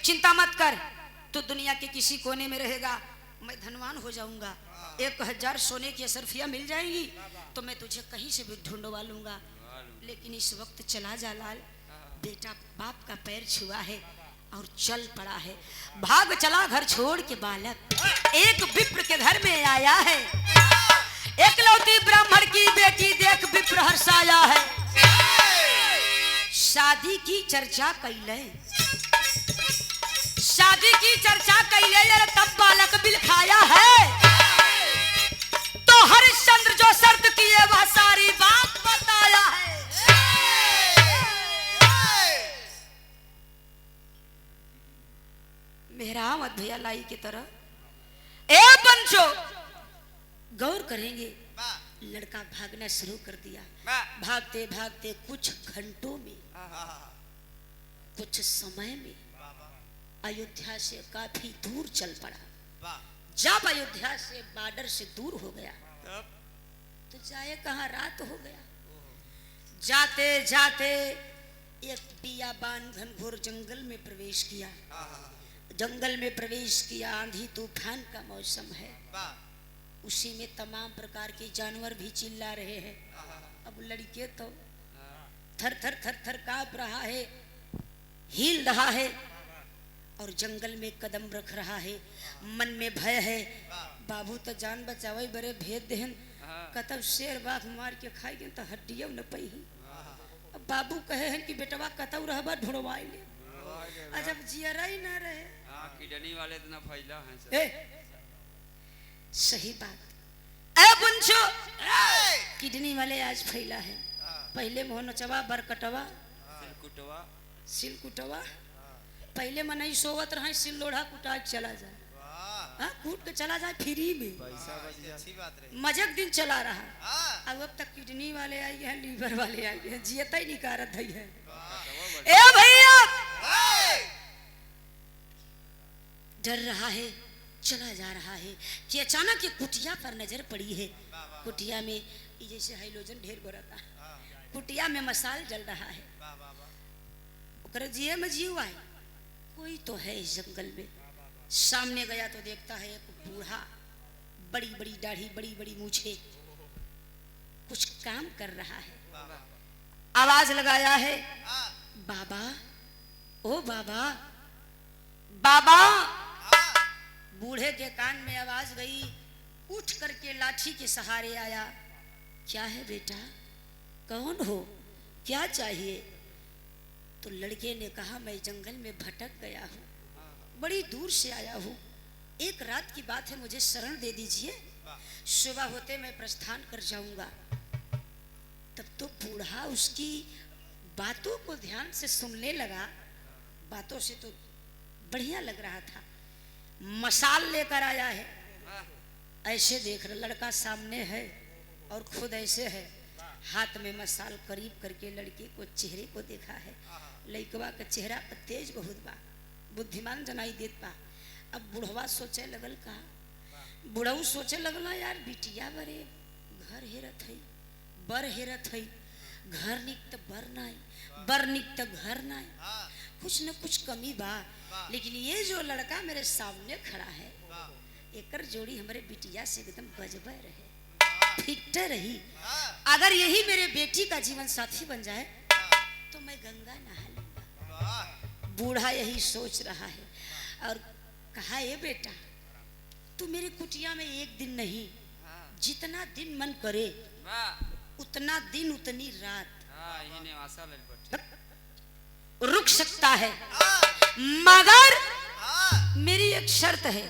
चिंता मत कर, तू दुनिया के किसी कोने में रहेगा, मैं धनवान हो जाऊंगा, 1000 सोने की असरफिया मिल जाएगी तो मैं तुझे कहीं से भी ढूंढवा लूंगा। लेकिन इस वक्त चला जा लाल, बेटा बाप का पैर छुआ है और चल पड़ा है, भाग चला घर छोड़ के बालक। एक विप्र के घर में आया है, एकलौती ब्राह्मण की बेटी देख विप्र हर्षाया है। शादी की चर्चा कैले, शादी की चर्चा कैले, तब बालक बिलखाया है। तो हरिश्चंद्र जो शर्त किए वह सारी बात बताया है। मेरा मत भैया लाई की तरह, ए पंचो गौर करेंगे। लड़का भागना शुरू कर दिया, भागते भागते कुछ घंटों में, कुछ समय में अयोध्या से काफी दूर चल पड़ा। जब अयोध्या से बॉर्डर से दूर हो गया तो जाए कहाँ, रात हो गया। जाते जाते एक बियाबान घनघोर जंगल में प्रवेश किया। जंगल में प्रवेश किया, आंधी तूफान का मौसम है, उसी में तमाम प्रकार के जानवर भी चिल्ला रहे हैं। अब लड़के तो थर थर थर थर कांप रहा है, हिल रहा है और जंगल में कदम रख रहा है, मन में भय है। बाबू तो जान बचावे बड़े भेद देहन, कतब शेर बाघ मार के खाएंगे तो हड्डियों न पही। अब बाबू कहे हैं कि बेटवा कतब रहबा ढूंढवाई ले, अजब जियरा ही ना रहे। किडनी वाले तो ना फैला है ए, सही बात। ए बुंचो, किडनी वाले आज फैला है। पहले मोहनचवा बरकटवा कुटवा सिलकुटवा, पहले मन ही सोवत रहा, सिल लोढ़ा कुटा चला जाए, हाँ कूट के चला जाए फ्री में, अच्छी बात रही। मजक दिन चला रहा। अब तक किडनी वाले आई हैं, लीवर वाले आई हैं, जियता ही नहीं कारत है। ए भैया डर रहा है, चला जा रहा है कि अचानक एक कुटिया पर नजर पड़ी है। कुटिया में जैसे हाइलोजन ढेर बरता, कुटिया में मसाल जल रहा है। जिये में जीव आए, कोई तो है इस जंगल में। सामने गया तो देखता है एक बूढ़ा, बड़ी बड़ी दाढ़ी, बड़ी बड़ी मूछे, कुछ काम कर रहा है। आवाज लगाया है, बाबा, ओ बाबा, बाबा। बूढ़े के कान में आवाज गई, उठ करके लाठी के सहारे आया। क्या है बेटा, कौन हो, क्या चाहिए? तो लड़के ने कहा, मैं जंगल में भटक गया हूँ, बड़ी दूर से आया हूँ, एक रात की बात है, मुझे शरण दे दीजिए, सुबह होते मैं प्रस्थान कर जाऊंगा। तब तो बूढ़ा उसकी बातों को ध्यान से सुनने लगा। बातों से तो बढ़िया लग रहा था। मसाल लेकर आया है, ऐसे देख रहा, लड़का सामने है और खुद ऐसे है, हाथ में मसाल करीब करके लड़के को चेहरे को देखा है। लड़कवा का चेहरा पर तेज बहुत बा, बुद्धिमान जनाई देत बा। अब बुढ़वा सोचे लगल, कहा बुढ़ऊ सोचे लगला, यार बिटिया बरे घर हेरत है, बर हेरत है, घर निक तो बर नाई, बर निक तो घर नाई, कुछ न कुछ कमी बा। लेकिन ये जो लड़का मेरे सामने खड़ा है, एकर जोड़ी हमारे बिटिया से एकदम गजबे रहे, फिट रही। अगर यही मेरे बेटी का जीवन साथी बन जाए तो मैं गंगा नहा लूंगा। बूढ़ा यही सोच रहा है और कहा, ये बेटा तू मेरे कुटिया में एक दिन नहीं, हाँ जितना दिन मन करे वाह उतना दिन उतनी रात हाँ इन्हें आशा ललपट रुक सकता है, मगर हाँ मेरी एक शर्त है।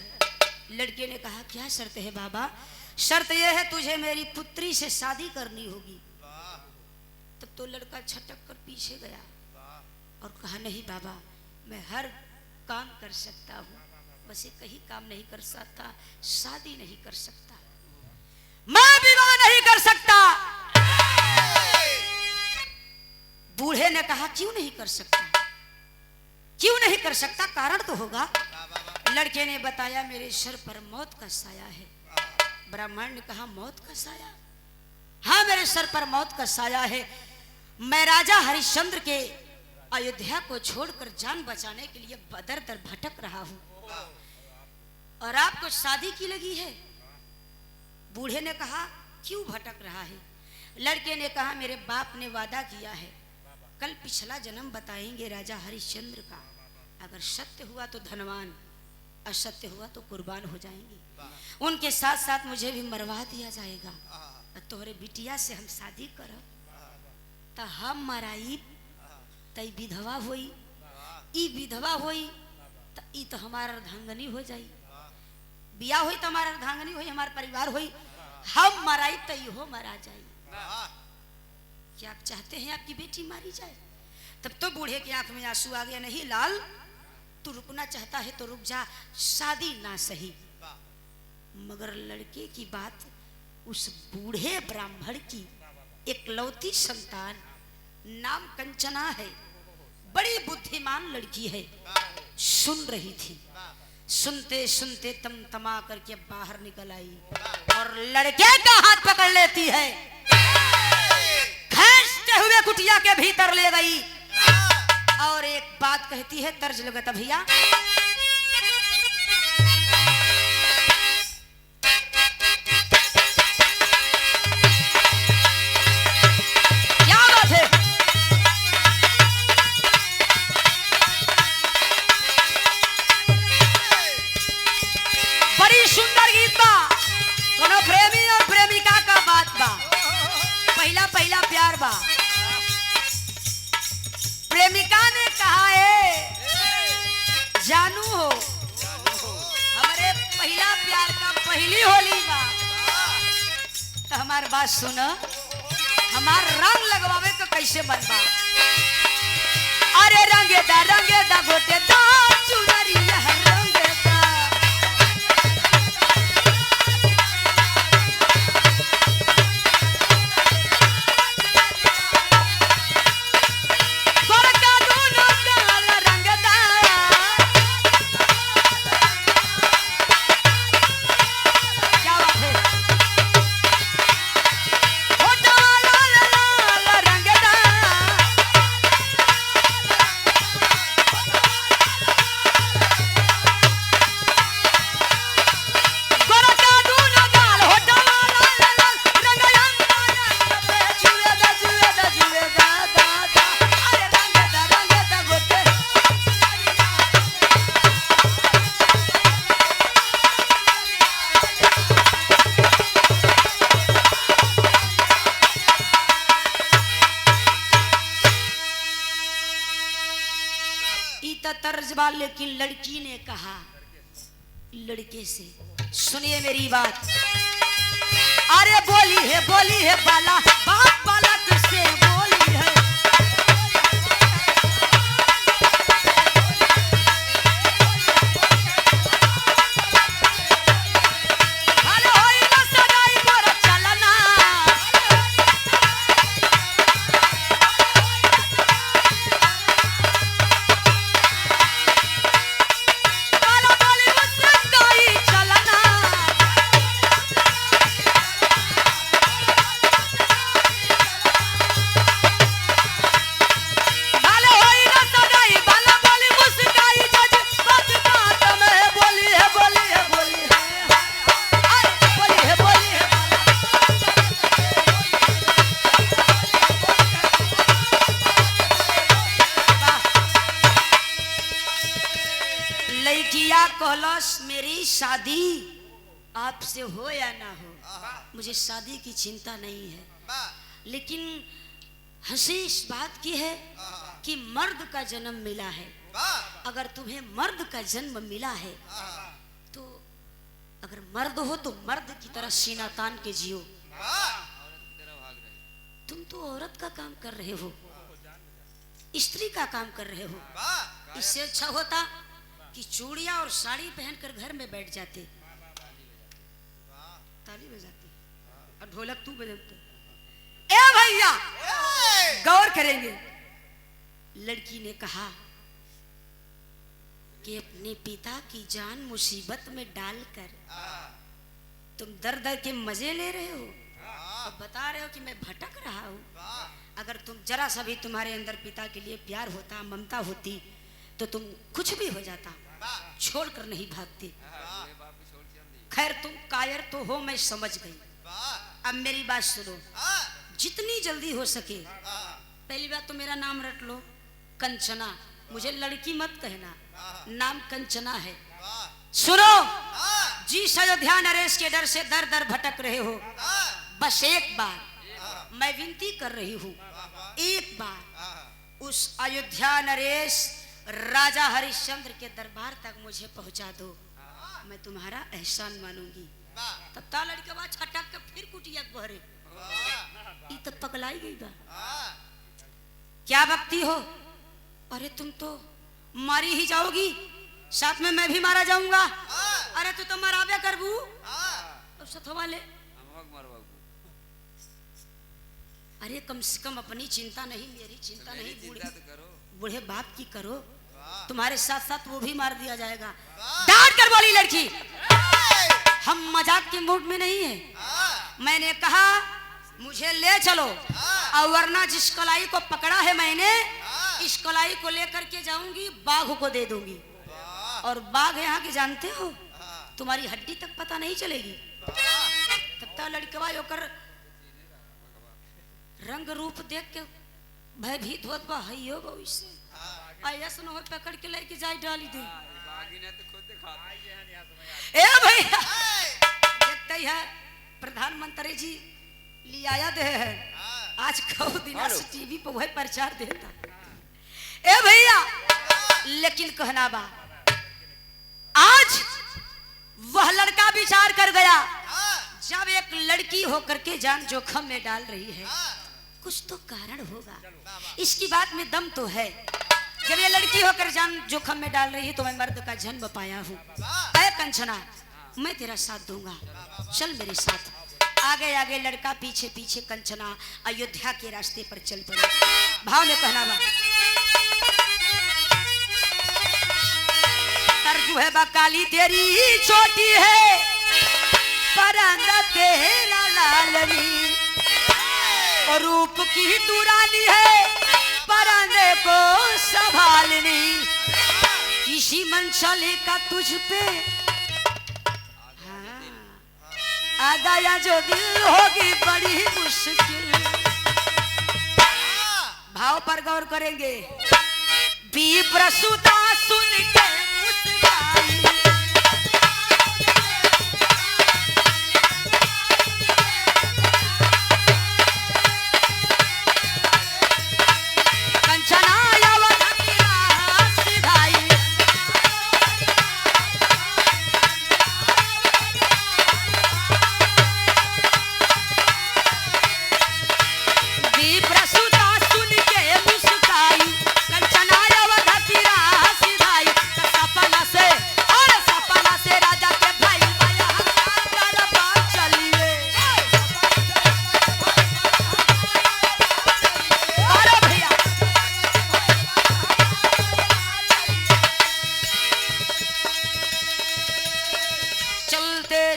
लड़के ने कहा क्या शर्त है बाबा? शर्त यह है तुझे मेरी पुत्री से शादी करनी होगी। वाह तब तो लड़का छटक कर पीछे गया वाह और कहा नहीं बाबा, मैं हर काम कर सकता हूँ, बस एक ही काम नहीं कर सकता, शादी नहीं कर सकता, मैं विवाह नहीं कर सकता। बूढ़े ने कहा क्यों नहीं कर सकता, क्यों नहीं कर सकता, कारण तो होगा। वाह वाह लड़के ने बताया मेरे सर पर मौत का साया है। ब्राह्मण ने कहा मौत का साया? हाँ मेरे सर पर मौत का साया है। मैं राजा हरिश्चंद्र के अयोध्या को छोड़कर जान बचाने के लिए दर दर भटक रहा हूं और आपको शादी की लगी है। बूढ़े ने कहा क्यों भटक रहा है? लड़के ने कहा मेरे बाप ने वादा किया है, कल पिछला जन्म बताएंगे राजा हरिश्चंद्र का, अगर सत्य हुआ तो धनवान, असत्य हुआ तो कुर्बान हो जाएंगे, उनके साथ साथ मुझे भी मरवा दिया जाएगा। तोहरे बिटिया से हम शादी करब तो हम मराई तई विधवा होई, ई विधवा होई तो ई तो हमारा अर्धांगनी हो जाई, बिया होई तो हमारा अर्धांगनी होई, हमारा परिवार होई, हम मराई तो इहो मरा जाई। क्या आप चाहते हैं आपकी बेटी मारी जाए? तब तो बूढ़े की आंख में आंसू आ गया। नहीं लाल, तू रुकना चाहता है तो रुक जा, शादी ना सही। मगर लड़के की बात उस बूढ़े ब्राह्मण की एकलौती संतान, नाम कंचना है, बड़ी बुद्धिमान लड़की है, सुन रही थी। सुनते सुनते तमा करके बाहर निकल आई और लड़के का हाथ पकड़ लेती है, खींचते हुए कुटिया के भीतर ले गई और एक बात कहती है, तर्ज लगता भैया। क्या बात है? बड़ी सुंदर गीत बा, कोनो प्रेमी और प्रेमिका का बात बा, पहला पहला प्यार बा। प्रेमिका ने कहा है जानू हो, हमारे पहला प्यार का पहली होली बा, तो हमार बात सुन, हमार रंग लगवावे तो कैसे बनवा? अरे रंगे दा गोटे दा चुनरिया रंगे दा, गोरका दोनों गाल रंगे दा, क्या बात है? होठा लाल लाल रंगे दा, गोरका दोनों गाल होठा लाल लाल रंगे अंगा पे जुए दा दा दा, अरे रंगे दा गोटे ई तो तर्ज बा। लेकिन लड़की ने कहा लड़के से, सुनिए मेरी बात, अरे बोली है बाला, बाप बालक से बोली है, अरे होई ना सगाई मोर चलना, बाला बोली मुझसे कोई चलना, बाला होई ना सगाई, बाला बोली मुस्काई जज बात बात में बोली है अरे बोली है लड़किया कहलस मेरी शादी आपसे हो या ना हो, मुझे शादी की चिंता नहीं है, लेकिन हंसी इस बात की है कि मर्द का जन्म मिला है। अगर तुम्हें मर्द का जन्म मिला है तो अगर मर्द हो तो मर्द की तरह सीना तान के जियो। तुम तो औरत का काम कर रहे हो, स्त्री का काम कर रहे हो। इससे अच्छा होता कि चूड़ियां और साड़ी पहनकर घर में बैठ जाते, ताली बजाते और ढोलक तू बजाते। ए भैया गौर करेंगे। लड़की ने कहा कि अपने पिता की जान मुसीबत में डालकर तुम दर दर के मजे ले रहे हो और बता रहे हो कि मैं भटक रहा हूँ। अगर तुम जरा सा भी तुम्हारे अंदर पिता के लिए प्यार होता, ममता होती तो तुम कुछ भी हो जाता, छोड़कर नहीं भागते। खैर तुम कायर तो हो, मैं समझ गई। अब मेरी बात सुनो, जितनी जल्दी हो सके। पहली बात तो मेरा नाम रट लो, कंचना। मुझे लड़की मत कहना, नाम कंचना है। सुनो, जिस अयोध्या नरेश के डर से दर दर भटक रहे हो, बस एक बार मैं विनती कर रही हूँ, एक बार उस अयोध्या नरेश राजा हरिश्चंद्र के दरबार तक मुझे पहुंचा दो, मैं तुम्हारा एहसान मानूंगी। तब ता लड़के बाद छटक के फिर कुटिया बहरे तो पगलाई गई बा। क्या बकती हो? अरे तुम तो मारी ही जाओगी, साथ में मैं भी मारा जाऊंगा। अरे तू तो मराबे करबू, अब सथवा ले। अरे कम से कम अपनी चिंता नहीं, मेरी चिंता नहीं, बूढ़े बाप की करो। तुम्हारे साथ साथ वो भी मार दिया जाएगा। डांट कर बोली लड़की, हम मजाक के मूड में नहीं है। मैंने कहा मुझे ले चलो, और वरना जिस कलाई को पकड़ा है मैंने, इस कलाई को लेकर के जाऊंगी, बाघ को दे दूंगी। और बाघ यहाँ के जानते हो, तुम्हारी हड्डी तक पता नहीं चलेगी। तब तक लड़कवा होकर रंग रूप देख के भयभीत होत बा, हइयो बा इससे आयस न हो पकड़ के लेके जाई डाली दे। ए भैया देखते है प्रधानमंत्री जी लियाया दे है, आज कौ दिन से टीवी पे वही प्रचार देता। ए भैया लेकिन कहना बा, आज वह लड़का विचार कर गया, जब एक लड़की होकर के जान जोखम में डाल रही है, कुछ तो कारण होगा। इसकी बात में दम तो है। जब ये लड़की होकर जान जोखम में डाल रही है तो मैं मर्द का जन्म पाया हूँ। ऐ कंचना, मैं तेरा साथ दूंगा, चल मेरे साथ। आगे आगे लड़का, पीछे पीछे कंचना अयोध्या के रास्ते पर चल पड़े। भाव में कहना बा, तरजू है बा काली तेरी छोटी है, परंदा तेरा लालनी, और रूप की दुरानी है, परंदे को संभालनी। किसी मंचले का तुझ पे आ गया जो दिल, होगी बड़ी मुश्किल। भाव पर गौर करेंगे। विप्र सुता सुन के मुस्काई,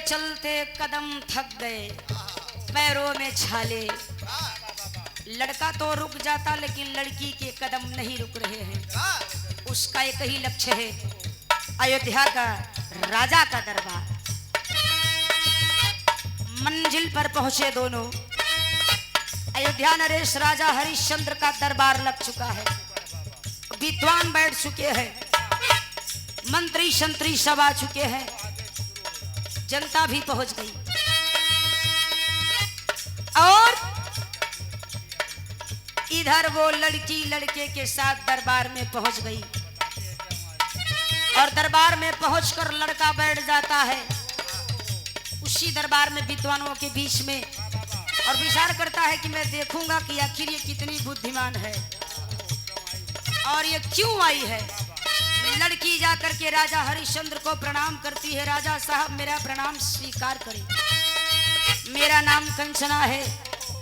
चलते कदम थक गए, पैरों में छाले। लड़का तो रुक जाता, लेकिन लड़की के कदम नहीं रुक रहे हैं। उसका एक ही लक्ष्य है, अयोध्या का राजा का दरबार। मंजिल पर पहुंचे दोनों। अयोध्या नरेश राजा हरिश्चंद्र का दरबार लग चुका है। विद्वान बैठ चुके हैं, मंत्री संतरी सब आ चुके हैं। जनता भी पहुंच गई और इधर वो लड़की लड़के के साथ दरबार में पहुंच गई और दरबार में पहुंचकर लड़का बैठ जाता है उसी दरबार में विद्वानों के बीच में और विचार करता है कि मैं देखूंगा कि आखिर ये कितनी बुद्धिमान है और ये क्यों आई है। लड़की जाकर के राजा हरिश्चंद्र को प्रणाम करती है। राजा साहब मेरा प्रणाम स्वीकार करें, मेरा नाम कंचना है,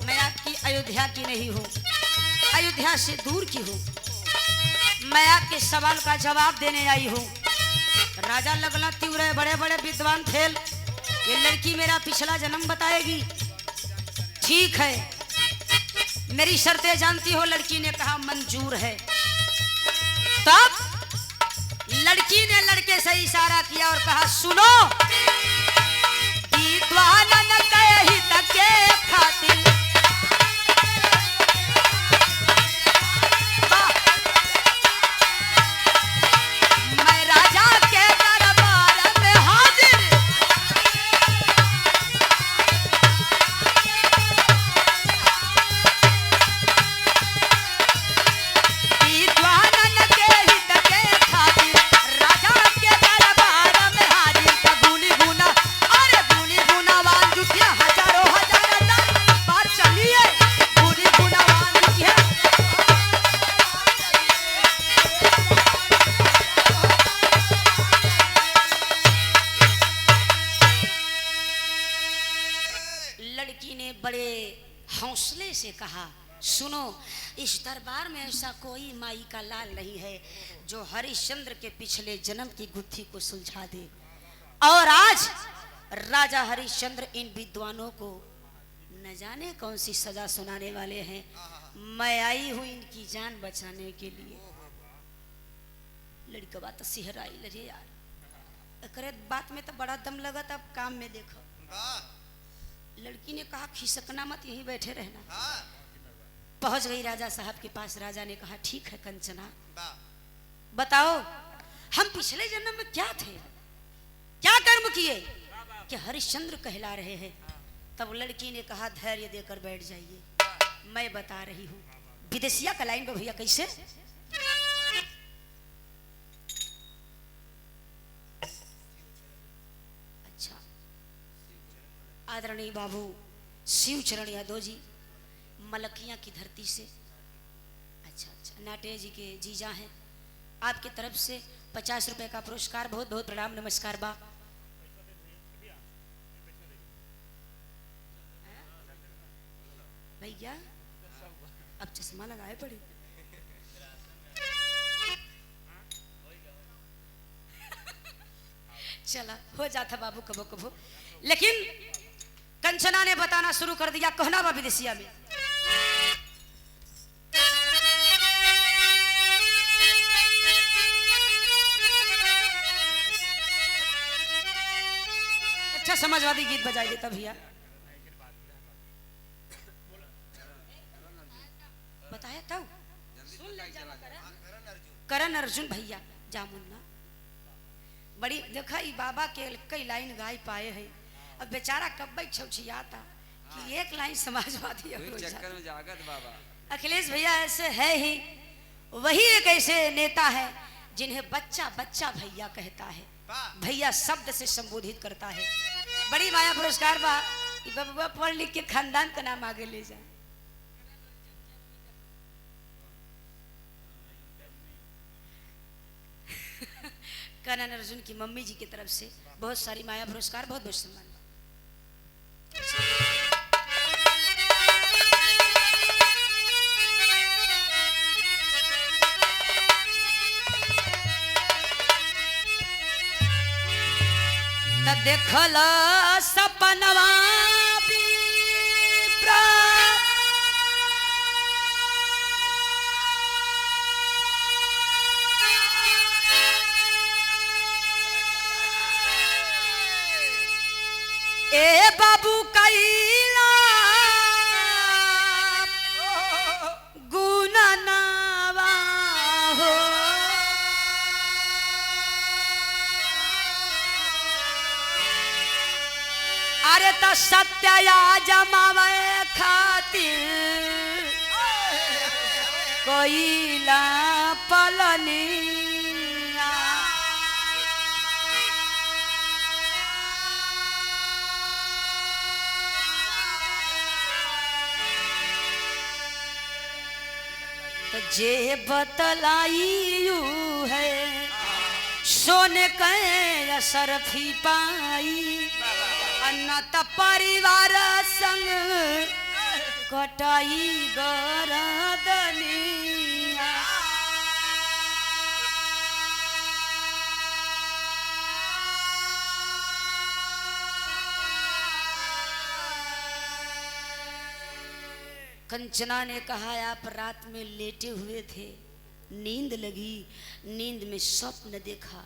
मैं आपकी अयोध्या की नहीं हूँ, अयोध्या से दूर की हूँ, मैं आपके सवाल का जवाब देने आई हूँ। राजा लगना तीव्र बड़े बड़े विद्वान थे, ये लड़की मेरा पिछला जन्म बताएगी। ठीक है, मेरी शर्तें जानती हो। लड़की ने कहा मंजूर है। तब लड़की ने लड़के से इशारा किया और कहा सुनो, विद्वानन के हित के खातिर मैं राजा के दरबार में हाजिर। विद्वानन के हित के खातिर राजा के दरबार में हाजिर। गुनी गुना अरे गुनी गुनावान जुटिया हजारों हजार दरबार चलिए, गुनी गुनावान जुटिया। लड़की ने बड़े हौसले से कहा सुनो, इस दरबार में ऐसा कोई माई का लाल नहीं है जो हरिश्चंद्र के पिछले जन्म की गुत्थी को सुलझा दे। और आज राजा हरिश्चंद्र इन विद्वानों को न जाने कौन सी सजा सुनाने वाले हैं। मैं आई हूं इनकी जान बचाने के लिए। लड़का बात सिहराई लगे यार, करे बात में तो बड़ा दम लगा था, अब काम में देखो। लड़की ने कहा खिसकना मत, यहीं बैठे रहना। पहुंच गई राजा साहब के पास। राजा ने कहा ठीक है कंचना, बताओ हम पिछले जन्म में क्या थे, क्या कर्म किए कि हरिश्चंद्र कहला रहे हैं। तब लड़की ने कहा धैर्य देकर बैठ जाइए, मैं बता रही हूँ। विदेशिया का लाइन पे भैया कैसे? अच्छा, आदरणीय बाबू शिव चरण यादव जी मलकिया की धरती से, अच्छा अच्छा, नाटे जी के जीजा हैं, आपकी तरफ से 50 रुपए का पुरस्कार। बहुत बहुत प्रणाम नमस्कार बा। भैया अब चश्मा लगाए पड़े। चला हो जाता बाबू कबो कबो, लेकिन कंचना ने बताना शुरू कर दिया। कहना बा विदेशिया में अच्छा समाजवादी गीत बजाई देता भैया। बताया तब सुन ले जाना करण अर्जुन भैया जामुन्ना। बड़ी देखा ई बाबा के कई लाइन गाय पाए है। अब बेचारा कब बैठ छौछियाता कि एक लाइन समाजवादी चक्कर में जागत बाबा। अखिलेश भैया ऐसे है ही, वही एक ऐसे नेता है जिन्हें बच्चा बच्चा भैया कहता है, भैया शब्द से संबोधित करता है। बड़ी माया पुरस्कार बा। बबुआ पढ़ लिख के खानदान का नाम आगे ले जाए। करण अर्जुन की मम्मी जी की तरफ से बहुत सारी माया पुरस्कार, बहुत बहुत सम्मान। देखल सपनवा ए बाबू कैला गुननावा हो, सत्य या जमावे खातिर कोईला पलनिया। तो जे बतलाई यू है सोने के असर फी पाई अन्ना त परिवार संग कटाई गरदनिया। कंचना ने कहा आप रात में लेटे हुए थे, नींद लगी, नींद में स्वप्न देखा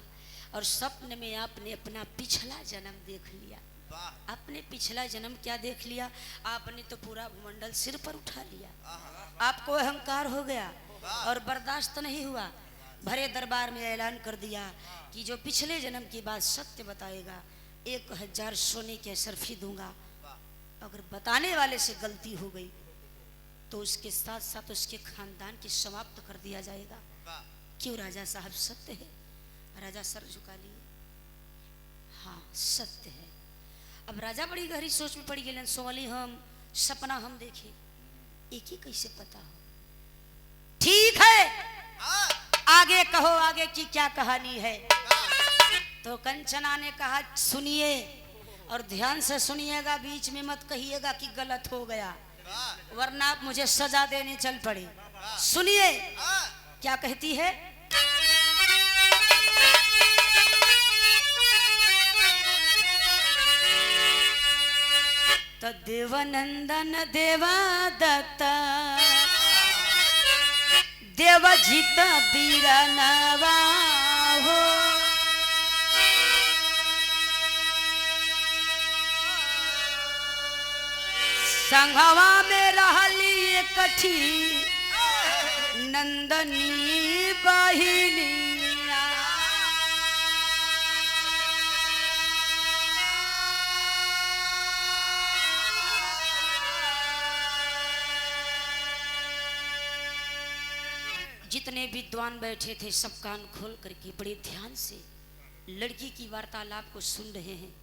और स्वप्न में आपने अपना पिछला जन्म देख लिया। आपने पिछला जन्म क्या देख लिया? आपने तो पूरा भूमंडल सिर पर उठा लिया। आपको अहंकार हो गया और बर्दाश्त नहीं हुआ। भरे दरबार में ऐलान कर दिया कि जो पिछले जन्म की बात सत्य बताएगा 1000 सोने के सरफी दूंगा। अगर बताने वाले से गलती हो गई तो उसके साथ साथ उसके खानदान की समाप्त कर दिया जाएगा। क्यों राजा साहब सत्य है? राजा सर झुका लिए। हाँ सत्य है। अब राजा बड़ी गहरी सोच में पड़ गए। सोवली हम सपना हम देखे एक ही कैसे पता हो। ठीक है आगे कहो, आगे की क्या कहानी है? तो कंचना ने कहा सुनिए और ध्यान से सुनिएगा, बीच में मत कहिएगा कि गलत हो गया वरना आप मुझे सजा देने चल पड़े। सुनिए क्या कहती है। तो देवनंदन देवादत्त देवजित बीरनवा हो संघवा में रहली एकठी नंदनी बहिनिया। जितने विद्वान बैठे थे सब कान खोल करके बड़े ध्यान से लड़की की वार्तालाप को सुन रहे हैं।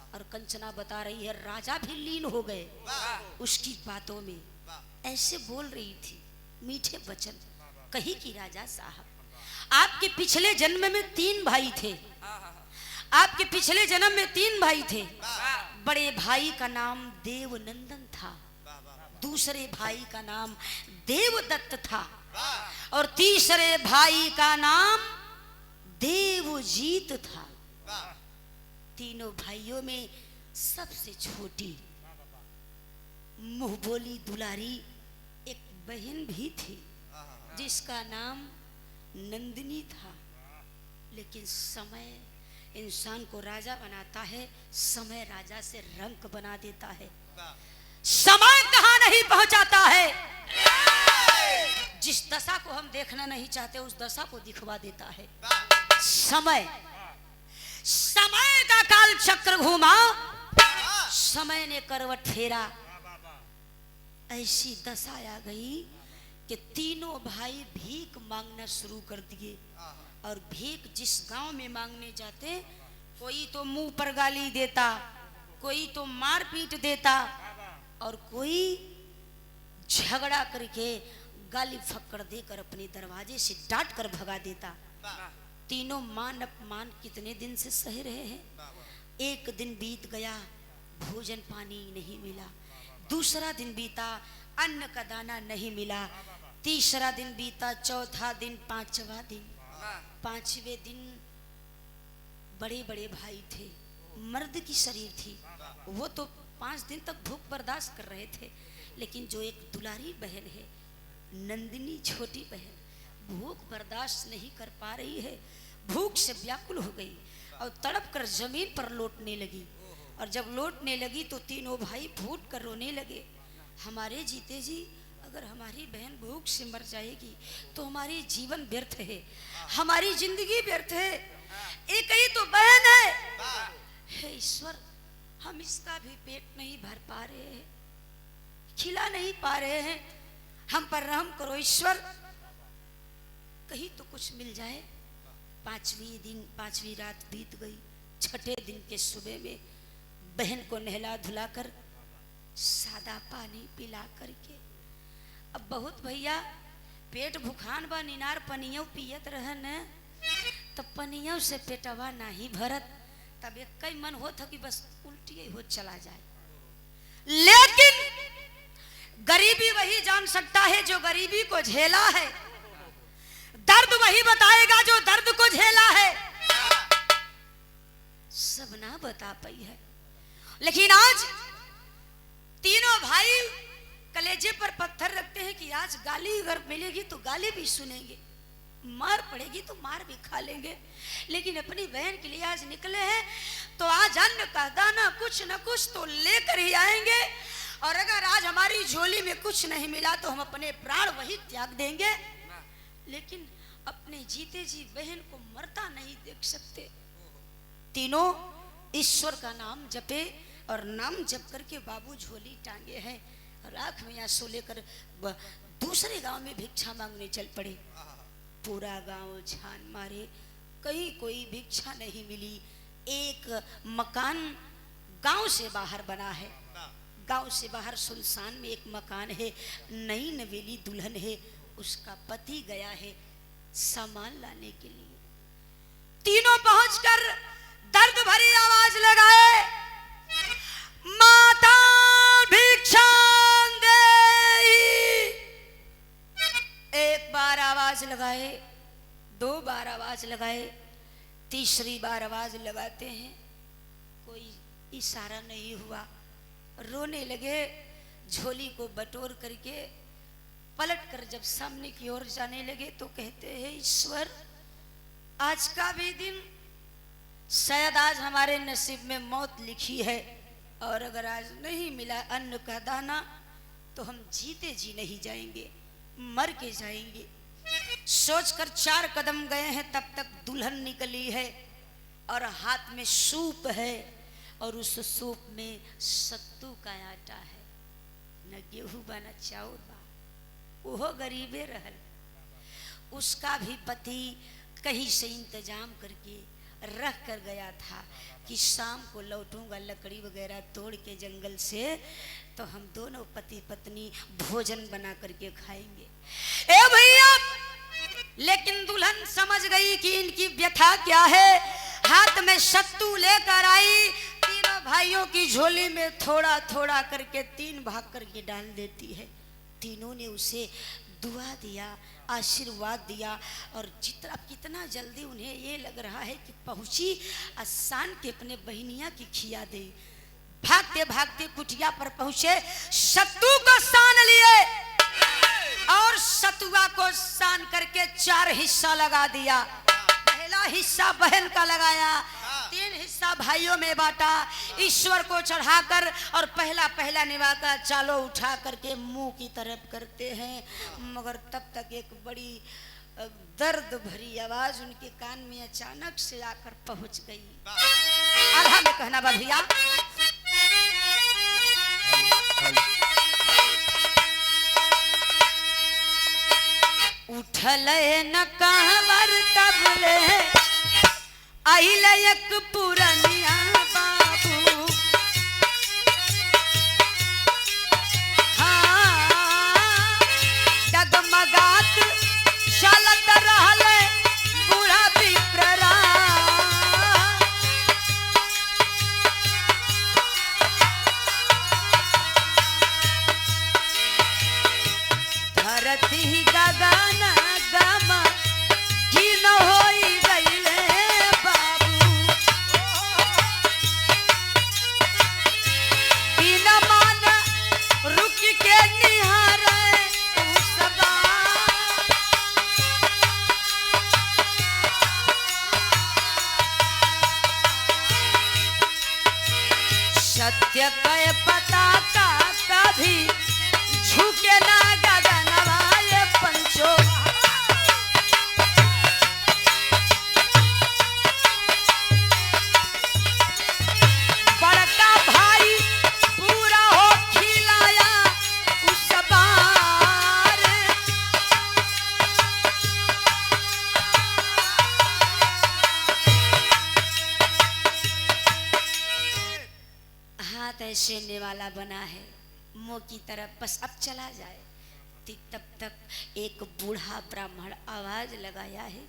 और कंचना बता रही है राजा भी लीन हो गए उसकी बातों में। ऐसे बोल रही थी मीठे वचन कही कि राजा साहब आपके पिछले जन्म में 3 भाई थे। आपके पिछले जन्म में 3 भाई थे। बड़े भाई का नाम देवनंदन था, दूसरे भाई का नाम देवदत्त था और तीसरे भाई का नाम देवजीत था। तीनों भाइयों में सबसे छोटी मुंह बोली दुलारी एक बहन भी थी जिसका नाम नंदिनी था। लेकिन समय इंसान को राजा बनाता है, समय राजा से रंक बना देता है। समय कहाँ नहीं पहुंचाता है। जिस दशा को हम देखना नहीं चाहते उस दशा को दिखवा देता है समय। समय का काल चक्र घूमा, समय ने करवट फेरा। ऐसी दशा आ गई कि तीनों भाई भीख मांगना शुरू कर दिए। और भीख जिस गांव में मांगने जाते कोई तो मुंह पर गाली देता, कोई तो मार पीट देता और कोई झगड़ा करके गाली फक्कड़ देकर अपने दरवाजे से डांट कर भगा देता। तीनों मान अपमान कितने दिन से सह रहे हैं। एक दिन बीत गया, भोजन पानी नहीं मिला। दूसरा दिन बीता, अन्न का दाना नहीं मिला। तीसरा दिन बीता, चौथा दिन, पांचवा दिन। पांचवें दिन बड़े बड़े भाई थे, मर्द की शरीर थी, वो तो 5 दिन तक भूख बर्दाश्त कर रहे थे। लेकिन जो एक दुलारी बहन है नंदिनी, छोटी बहन, भूख बर्दाश्त नहीं कर पा रही है, भूख से व्याकुल हो गई और तड़प कर जमीन पर लौटने लगी। और जब लौटने लगी तो तीनों भाई फूट कर रोने लगे। हमारे जीते जी अगर हमारी बहन भूख से मर जाएगी तो हमारी जीवन व्यर्थ है, हमारी जिंदगी व्यर्थ है। एक ही तो बहन है। हे ईश्वर, हम इसका भी पेट नहीं भर पा रहे हैं, खिला नहीं पा रहे हैं, हम पर रहम करो ईश्वर, कहीं तो कुछ मिल जाए। पांचवी रात बीत गई। छठे दिन के सुबह में बहन को नहला धुलाकर सादा पानी पिला करके, अब बहुत भैया पेट भुखान बा, निनार पनियों पियत रहन तो पनियों से पेटवा नहीं भरत, तब एक कई मन होता कि बस उल्टी हो चला जाए। लेकिन गरीबी वही जान सकता है जो गरीबी को झेला है, दर्द वही बताएगा जो दर्द को झेला है। सब ना बता पाई है, लेकिन आज तीनों भाई कलेजे पर पत्थर रखते हैं कि आज गाली अगर मिलेगी तो गाली भी सुनेंगे, मार पड़ेगी तो मार भी खा लेंगे, लेकिन अपनी बहन के लिए आज निकले हैं तो आज अन्न का दाना कुछ न कुछ तो लेकर ही आएंगे। और अगर आज हमारी झोली में कुछ नहीं मिला तो हम अपने प्राण वही त्याग देंगे, लेकिन अपने जीते जी बहन को मरता नहीं देख सकते। तीनों ईश्वर का नाम जपे और नाम जप करके बाबू झोली टांगे हैं और आंख में आंसू लेकर दूसरे गांव में भिक्षा मांगने चल पड़े। पूरा गांव छान मारे, कहीं कोई भिक्षा नहीं मिली। एक मकान गांव से बाहर बना है, गांव से बाहर सुनसान में एक मकान है, नई नवेली दुल्हन है, उसका पति गया है सामान लाने के लिए। तीनों पहुंचकर दर्द भरी आवाज लगाए, माता भिक्षा दे। एक बार आवाज लगाए, दो बार आवाज लगाए, तीसरी बार आवाज लगाते हैं, कोई इशारा नहीं हुआ। रोने लगे, झोली को बटोर करके पलट कर जब सामने की ओर जाने लगे तो कहते हैं, ईश्वर आज का भी दिन शायद आज हमारे नसीब में मौत लिखी है, और अगर आज नहीं मिला अन्न का दाना तो हम जीते जी नहीं जाएंगे, मर के जाएंगे। सोचकर 4 कदम गए हैं, तब तक दुल्हन निकली है और हाथ में सूप है, और उस सूप में सत्तू का आटा है, न गेहूं बा न चाउर बा। वो गरीबे रहल, उसका भी पति कहीं से इंतजाम करके रख कर गया था कि शाम को लौटूंगा लकड़ी वगैरह तोड़ के जंगल से, तो हम दोनों पति पत्नी भोजन बना करके खाएंगे। ए भैया, लेकिन दुल्हन समझ गई कि इनकी व्यथा क्या है, हाथ में सत्तू लेकर आई, तीनों भाइयों की झोली में थोड़ा थोड़ा करके 3 भाग करके डाल देती है। तीनों ने उसे दुआ दिया, आशीर्वाद दिया, और कितना जल्दी उन्हें ये लग रहा है कि पहुंची आसान के अपने बहनिया की खिया दे। भागते भागते कुटिया पर पहुंचे, सत्तू को सान लिए और सतुआ को सान करके 4 हिस्सा लगा दिया। पहला हिस्सा बहन का लगाया, 3 हिस्सा भाइयों में बांटा, ईश्वर को चढ़ाकर और पहला निवाका चालो उठा करके मुंह की तरफ करते हैं, मगर तब तक एक बड़ी दर्द भरी आवाज उनके कान में अचानक से आकर पहुंच गई। आधा में कहना बा भैया, उठल न कहवर तबले आइल एक पुरनिया बाबू, हाँ डगमगात चलत रहल बूढ़ा विप्रा। धरती गगन गम घिन होई गइले बाबू, बिना मान रुक के निहारे उसबा। सत्य कय पता का कभी झुके ना गगनवाए पंचो। बड़का से नेवाला बना है, मुंह की तरफ बस अब चला जाए। तब तक एक बूढ़ा ब्राह्मण आवाज लगाया है,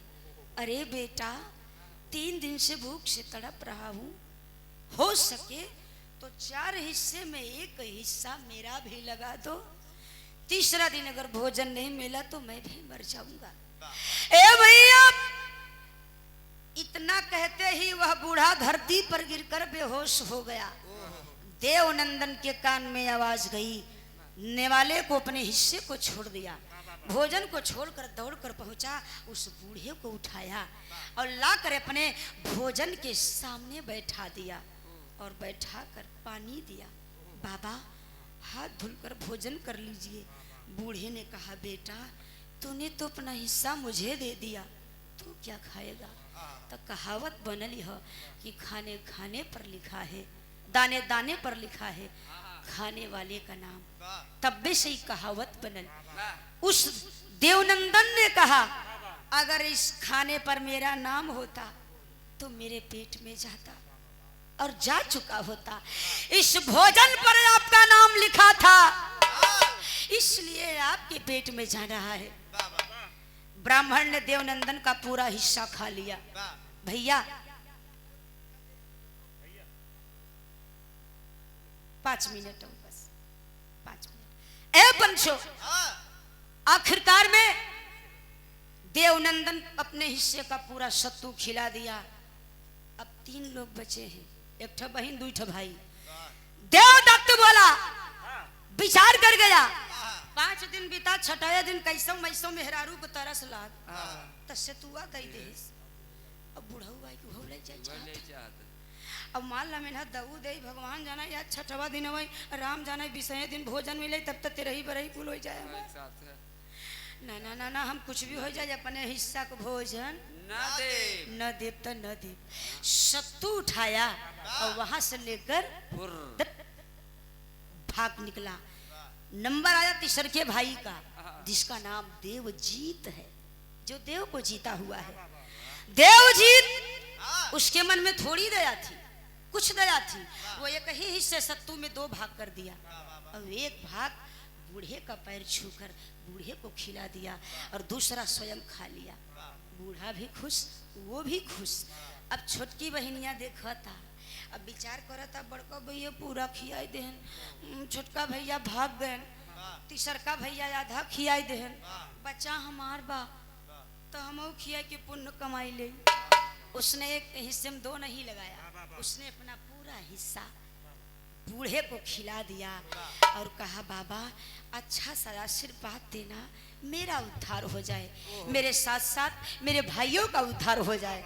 अरे बेटा 3 दिन से भूख से तड़प रहा हूँ, हो सके तो 4 हिस्से में 1 हिस्सा मेरा भी लगा दो। तीसरा दिन अगर भोजन नहीं मिला तो मैं भी मर जाऊंगा। ए भैया, इतना कहते ही वह बूढ़ा धरती पर गिरकर बेहोश हो गया। देवनंदन के कान में आवाज गई, नेवाले को अपने हिस्से को छोड़ दिया, भोजन को छोड़कर दौड़कर पहुंचा, उस बूढ़े को उठाया और लाकर अपने भोजन के सामने बैठा दिया और बैठाकर पानी दिया। बाबा हाथ धुलकर भोजन कर लीजिए। बूढ़े ने कहा, बेटा तूने तो अपना हिस्सा मुझे दे दिया, तू क्या खाएगा? तो कहावत बनली है कि खाने खाने पर लिखा है, दाने दाने पर लिखा है खाने वाले का नाम। तब भी सही कहावत बनल। उस देवनंदन ने कहा, अगर इस खाने पर मेरा नाम होता तो मेरे पेट में जाता और जा चुका होता। इस भोजन पर आपका नाम लिखा था, इसलिए आपके पेट में जा रहा है। ब्राह्मण ने देवनंदन का पूरा हिस्सा खा लिया। भैया 5 मिनट और बस 5 मिनट। ए पंचो, आखिरकार में देवनंदन अपने हिस्से का पूरा सत्तू खिला दिया। अब 3 लोग बचे हैं, 1 ठो बहन 2 ठो भाई। देवदत्त बोला, विचार कर गया, 5 दिन बीता, 6ठा दिन कैसो मैसो मेहरारू को तरस लाग तसे तुआ कही दे। अब बुढ़ऊ भाई को हो ले जाए। अब मान ला मेरा दऊ दे भगवान जाना या 6ठवा दिन वही राम जाना 20वें दिन भोजन मिले तब तक तेरे ही बरही कुल हो जाए। ना ना ना ना, हम कुछ भी हो जाए अपने हिस्सा को भोजन न दे तो न दे। सत्तू उठाया और वहां से लेकर भाग निकला। नंबर आया तीसरे के भाई का, जिसका नाम देवजीत है, जो देव को जीता हुआ है। देवजीत, उसके मन में थोड़ी दया थी, कुछ दया थी। वो एक ही हिस्से सत्तू में 2 भाग कर दिया और 1 भाग बूढ़े का पैर छूकर बूढ़े को खिला दिया और दूसरा स्वयं खा लिया। बूढ़ा भी खुश, वो भी खुश। अब छोटकी बहनिया देखा था, अब विचार करा था, बड़का भैया पूरा खियाई देहन, छोटका भैया भाग गए, तीसरका भैया आधा खियाई देहन, बच्चा हमार बा तो हम खिया के पुण्य कमाई ले। उसने 1 हिस्से में 2 नहीं लगाया, उसने अपना पूरा हिस्सा बूढ़े को खिला दिया और कहा, बाबा अच्छा सा आशीर्वाद देना, मेरा उद्धार हो जाए, मेरे साथ साथ मेरे भाइयों का उद्धार हो जाए।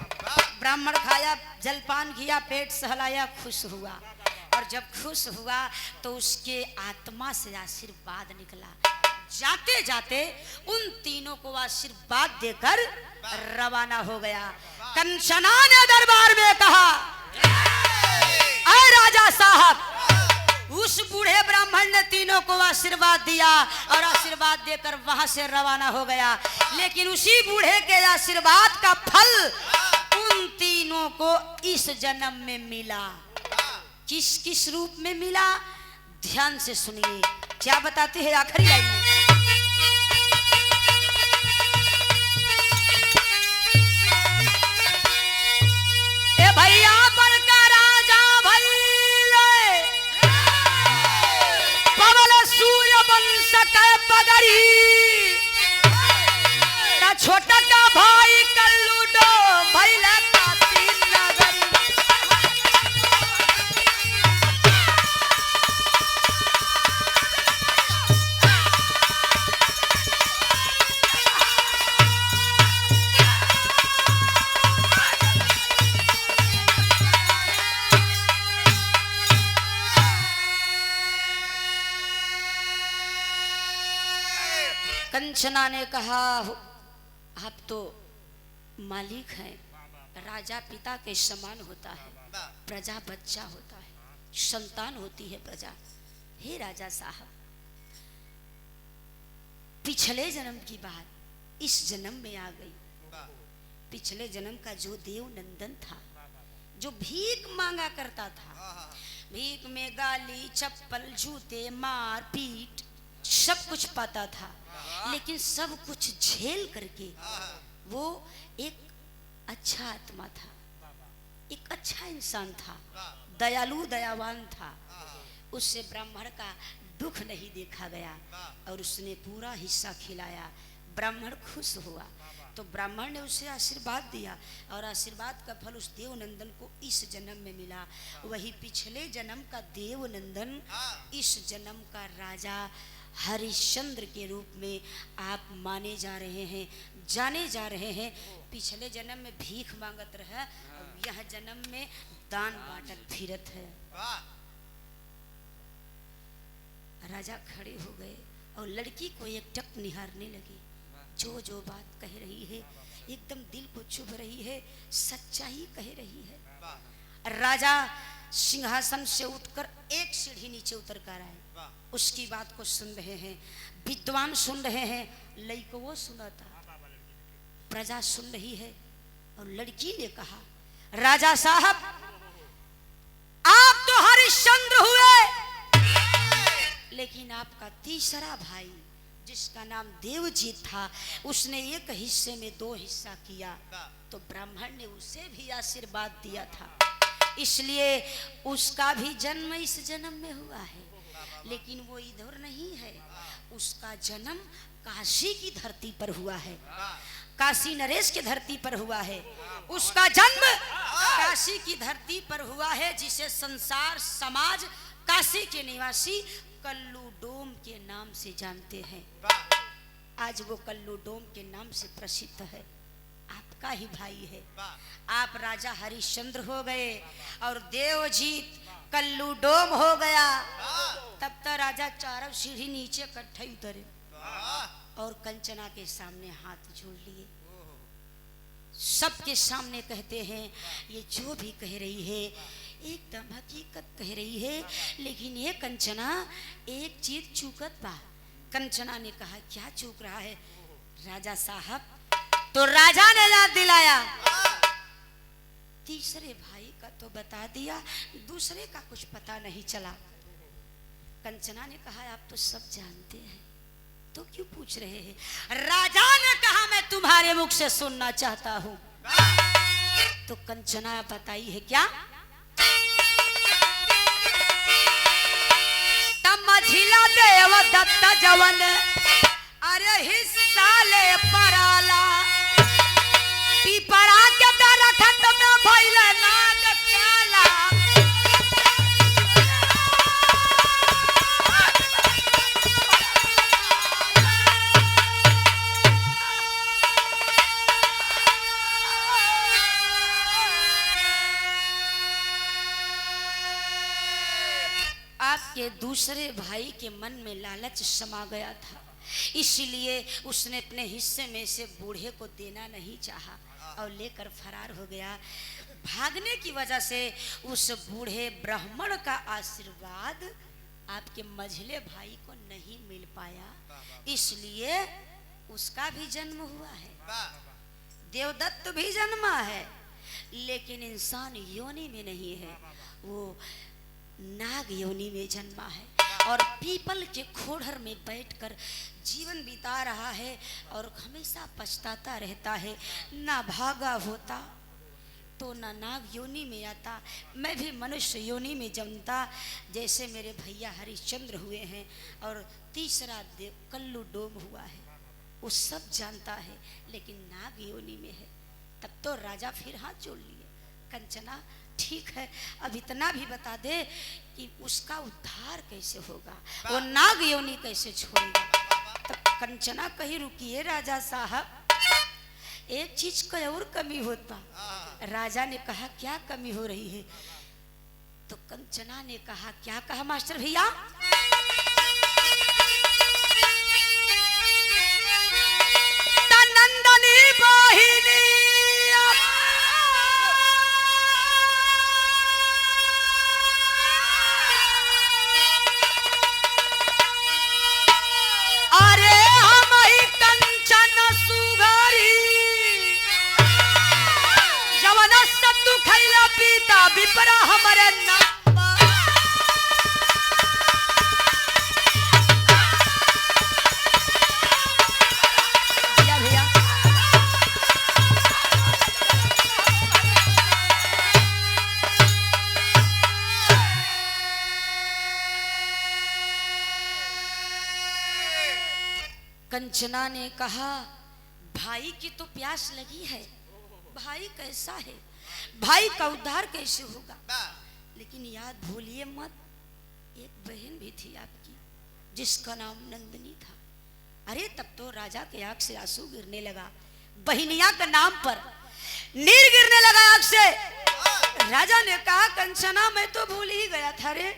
ब्राह्मण खाया, जलपान किया, पेट सहलाया, खुश हुआ। और जब खुश हुआ तो उसके आत्मा से आशीर्वाद निकला। जाते जाते उन तीनों को आशीर्वाद देकर रवाना हो गया। कंचना ने दरबार में कहा, अरे राजा साहब, उस बूढ़े ब्राह्मण ने तीनों को आशीर्वाद दिया और आशीर्वाद देकर वहां से रवाना हो गया। लेकिन उसी बूढ़े के आशीर्वाद का फल उन तीनों को इस जन्म में मिला। किस किस रूप में मिला, ध्यान से सुनिए क्या बताते हैं आखिरी लाइन में। ए भैया पर का राजा भैले पवन सूर्य वंश के पगड़ी, छोटा का भाई कल्लूडो भैला काशी नगरी। कंचना ने कहा, आप तो मालिक हैं, राजा पिता के समान होता है, प्रजा बच्चा होता है, संतान होती है प्रजा। हे राजा साहब, पिछले जन्म की बात इस जन्म में आ गई। पिछले जन्म का जो देव नंदन था, जो भीख मांगा करता था, भीख में गाली, चप्पल, जूते, मार पीट सब कुछ पाता था, लेकिन सब कुछ झेल करके वो एक अच्छा आत्मा था, एक अच्छा इंसान था, दयालु दयावान था। उससे ब्राह्मण का दुख नहीं देखा गया और उसने पूरा हिस्सा खिलाया। ब्राह्मण खुश हुआ तो ब्राह्मण ने उसे आशीर्वाद दिया और आशीर्वाद का फल उस देवनंदन को इस जन्म में मिला। वही पिछले जन्म का देवनंदन इस जन्म का राजा हरिश्चंद्र के रूप में आप माने जा रहे हैं, जाने जा रहे हैं। पिछले जन्म में भीख मांगत रहा और यह जन्म में दान बांटत फिरत है। राजा खड़े हो गए और लड़की को एकटक निहारने लगे। जो जो बात कह रही है एकदम दिल को चुभ रही है, सच्चाई कह रही है। राजा सिंहासन से उठकर एक सीढ़ी नीचे उतर कर आए। उसकी बात को सुन रहे हैं, विद्वान सुन रहे हैं, लड़को वो सुनाता, प्रजा सुन रही है। और लड़की ने कहा, राजा साहब आप तो हरिश्चंद्र हुए, लेकिन आपका तीसरा भाई जिसका नाम देवजीत था, उसने एक हिस्से में 2 हिस्सा किया, तो ब्राह्मण ने उसे भी आशीर्वाद दिया था, इसलिए उसका भी जन्म इस जन्म में हुआ है। लेकिन वो इधर नहीं है, उसका जन्म काशी की धरती पर हुआ है, काशी नरेश की धरती पर हुआ है। उसका जन्म काशी की धरती पर हुआ है, जिसे संसार समाज काशी के निवासी कल्लू डोम के नाम से जानते हैं। आज वो कल्लू डोम के नाम से प्रसिद्ध है। आपका ही भाई है। आप राजा हरिश्चंद्र हो गए और देवजीत कल्लू डोम हो गया। तब तक राजा चारों सीढ़ी नीचे इकट्ठे उतरे और कंचना के सामने हाथ जोड़ लिए। सबके सामने कहते हैं, ये जो भी कह रही है एकदम हकीकत कह रही है, लेकिन ये कंचना एक चीज चूकत बा। कंचना ने कहा, क्या चूक रहा है राजा साहब? तो राजा ने याद दिलाया, तीसरे भाई का तो बता दिया, दूसरे का कुछ पता नहीं चला। कंचना ने कहा, आप तो सब जानते हैं, तो क्यों पूछ रहे हैं? राजा ने कहा, मैं तुम्हारे मुख से सुनना चाहता हूं। तो कंचना बताई है क्या? मझिला देव दत्त जवन अरे हिस्सा ले पराला, पीपरा के दरखत में भइल नाग काला। आपके दूसरे भाई के मन में लालच समा गया था, इसलिए उसने अपने हिस्से में से बूढ़े को देना नहीं चाहा और लेकर फरार हो गया। भागने की वजह से उस बूढ़े ब्राह्मण का आशीर्वाद आपके मझले भाई को नहीं मिल पाया, इसलिए उसका भी जन्म हुआ है। देवदत्त भी जन्मा है, लेकिन इंसान योनि में नहीं है, वो नाग योनि में जन्मा है और पीपल के खोड़र में बैठकर जीवन बिता रहा है और हमेशा पछताता रहता है। ना भागा होता तो ना नाग योनि में आता, मैं भी मनुष्य योनि में जन्मता जैसे मेरे भैया हरिश्चंद्र हुए हैं और तीसरा देव कल्लू डोम हुआ है। वो सब जानता है, लेकिन नाग योनि में है। तब तो राजा फिर हाथ जोड़ लिए, कंचना ठीक है, अब इतना भी बता दे कि उसका उद्धार कैसे होगा, वो नाग योनि कैसे छोड़ेगा। तब कंचना कहीं, रुकिए राजा साहब, एक चीज का और कमी होता। राजा ने कहा, क्या कमी हो रही है? तो कंचना ने कहा, क्या कहा मास्टर भैया? नंदनी बहिनी पीता हमरे नाम पर। भैया भैया कंचना ने कहा भाई की तो प्यास लगी है, भाई कैसा है, भाई का उद्धार कैसे होगा, लेकिन याद भूलिए मत एक बहन भी थी आपकी जिसका नाम नंदिनी था। अरे तब तो राजा के आंख से आंसू गिरने लगा, बहनिया के नाम पर नीर गिरने लगा आंख से। राजा ने कहा कंचना मैं तो भूल ही गया था रे,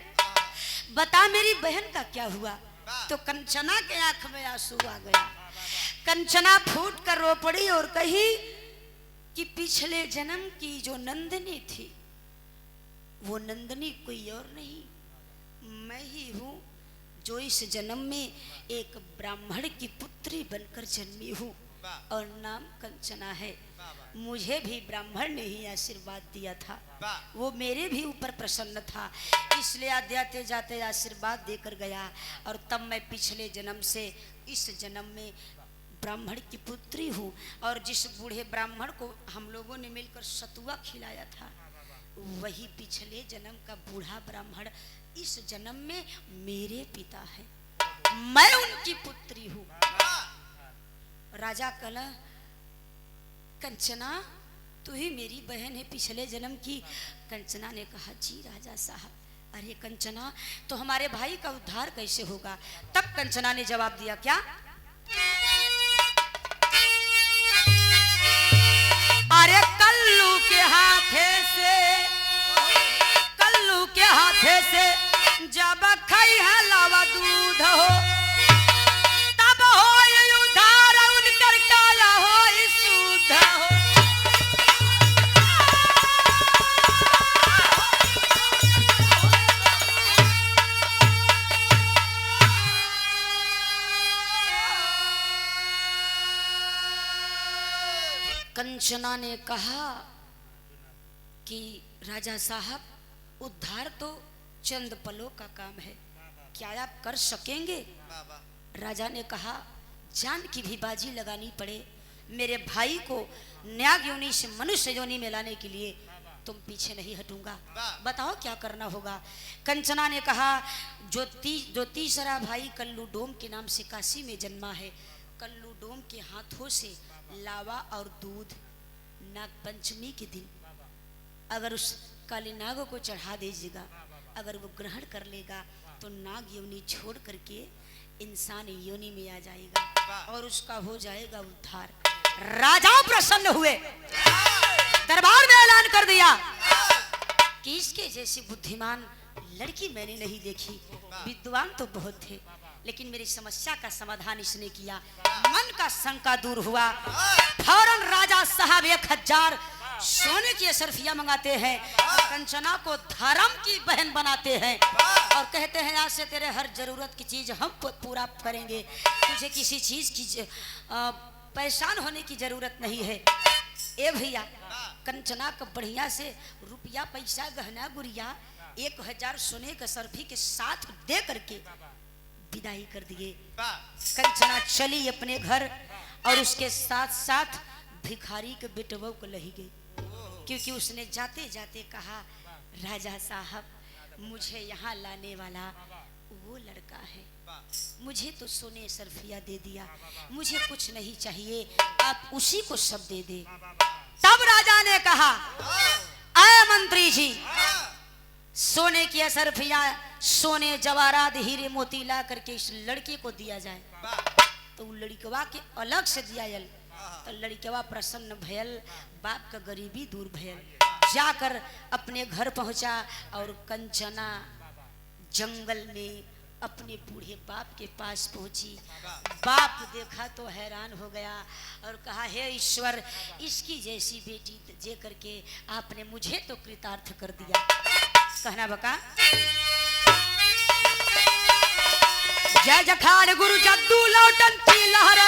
बता मेरी बहन का क्या हुआ। तो कंचना के आंख में आंसू आ गया। कंचना फूट कर रो पड़ी और कही कि पिछले जन्म की जो नंदिनी थी वो नंदिनी कोई और नहीं, मैं ही हूँ जो इस जन्म में एक ब्राह्मण की पुत्री बनकर जन्मी हूँ और नाम कंचना है। मुझे भी ब्राह्मण ने ही आशीर्वाद दिया था, वो मेरे भी ऊपर प्रसन्न था, इसलिए आते जाते आशीर्वाद देकर गया। और तब मैं पिछले जन्म से इस जन्म में ब्राह्मण की पुत्री हूँ और जिस बूढ़े ब्राह्मण को हम लोगों ने मिलकर सतुआ खिलाया था वही पिछले जन्म का बूढ़ा ब्राह्मण इस जन्म में मेरे पिता है, मैं उनकी पुत्री हूँ। राजा कहला कंचना तू ही मेरी बहन है पिछले जन्म की। कंचना ने कहा जी राजा साहब। अरे कंचना तो हमारे भाई का उद्धार कैसे होगा। तब कंचना ने जवाब दिया क्या, अरे कल्लू के हाथे से जब खाई है लावा दूध हो तब हो उद्धार उनकर काया हो शुद्ध हो। कंचना ने कहा कि राजा साहब उद्धार तो चंद पलों का काम है, क्या आप कर सकेंगे। राजा ने कहा जान की भी बाजी लगानी पड़े, मेरे भाई को न्याग योनि से मनुष्य योनि में लाने के लिए तुम पीछे नहीं हटूंगा, बताओ क्या करना होगा। कंचना ने कहा जो तीसरा भाई कल्लू डोम के नाम से काशी में जन्मा है, कल्लू डोम के हाथों से लावा और दूध नाग पंचमी के दिन अगर उस काले नाग को चढ़ा दीजिएगा, अगर वो ग्रहण कर लेगा तो नाग योनि छोड़ करके इंसान योनि में आ जाएगा और उसका हो जाएगा उद्धार। राजा प्रसन्न हुए, दरबार में ऐलान कर दिया कि इसके जैसी बुद्धिमान लड़की मैंने नहीं देखी। विद्वान तो बहुत थे लेकिन मेरी समस्या का समाधान इसने किया, मन का शंका दूर हुआ। फौरन राजा साहब 1000 सोने की असरफियां मंगाते हैं, कंचना को धर्म की बहन बनाते हैं और कहते हैं आज से तेरे हर जरूरत की चीज हम पूरा करेंगे, तुझे किसी चीज की परेशान होने की जरूरत नहीं है। ए भैया कंचना का बढ़िया से रुपया पैसा गहना गुड़िया 1000 सोने के सरफी के साथ दे करके विदाई कर दिए। कंचना चली अपने घर और उसके साथ साथ भिखारी के बेटवों को लही गई, क्योंकि उसने जाते जाते कहा राजा साहब मुझे यहाँ लाने वाला वो लड़का है, मुझे तो सोने सरफिया दे दिया, मुझे कुछ नहीं चाहिए, आप उसी को सब दे दे। तब राजा ने कहा आए मंत्री जी, सोने की असरफिया सोने जवाहरात हीरे मोती ला करके इस लड़के को दिया जाए। तो लड़कवा के अलग से दिया जाए तो लड़कवा प्रसन्न भयल, बाप का गरीबी दूर भयल, जाकर अपने घर पहुंचा और कंचना जंगल में अपने बूढ़े बाप के पास पहुंची। बाप देखा तो हैरान हो गया और कहा हे ईश्वर, इसकी जैसी बेटी दे करके आपने मुझे तो कृतार्थ कर दिया। कहना बका जय जखाड़ गुरु जद्दू लौटन की लहर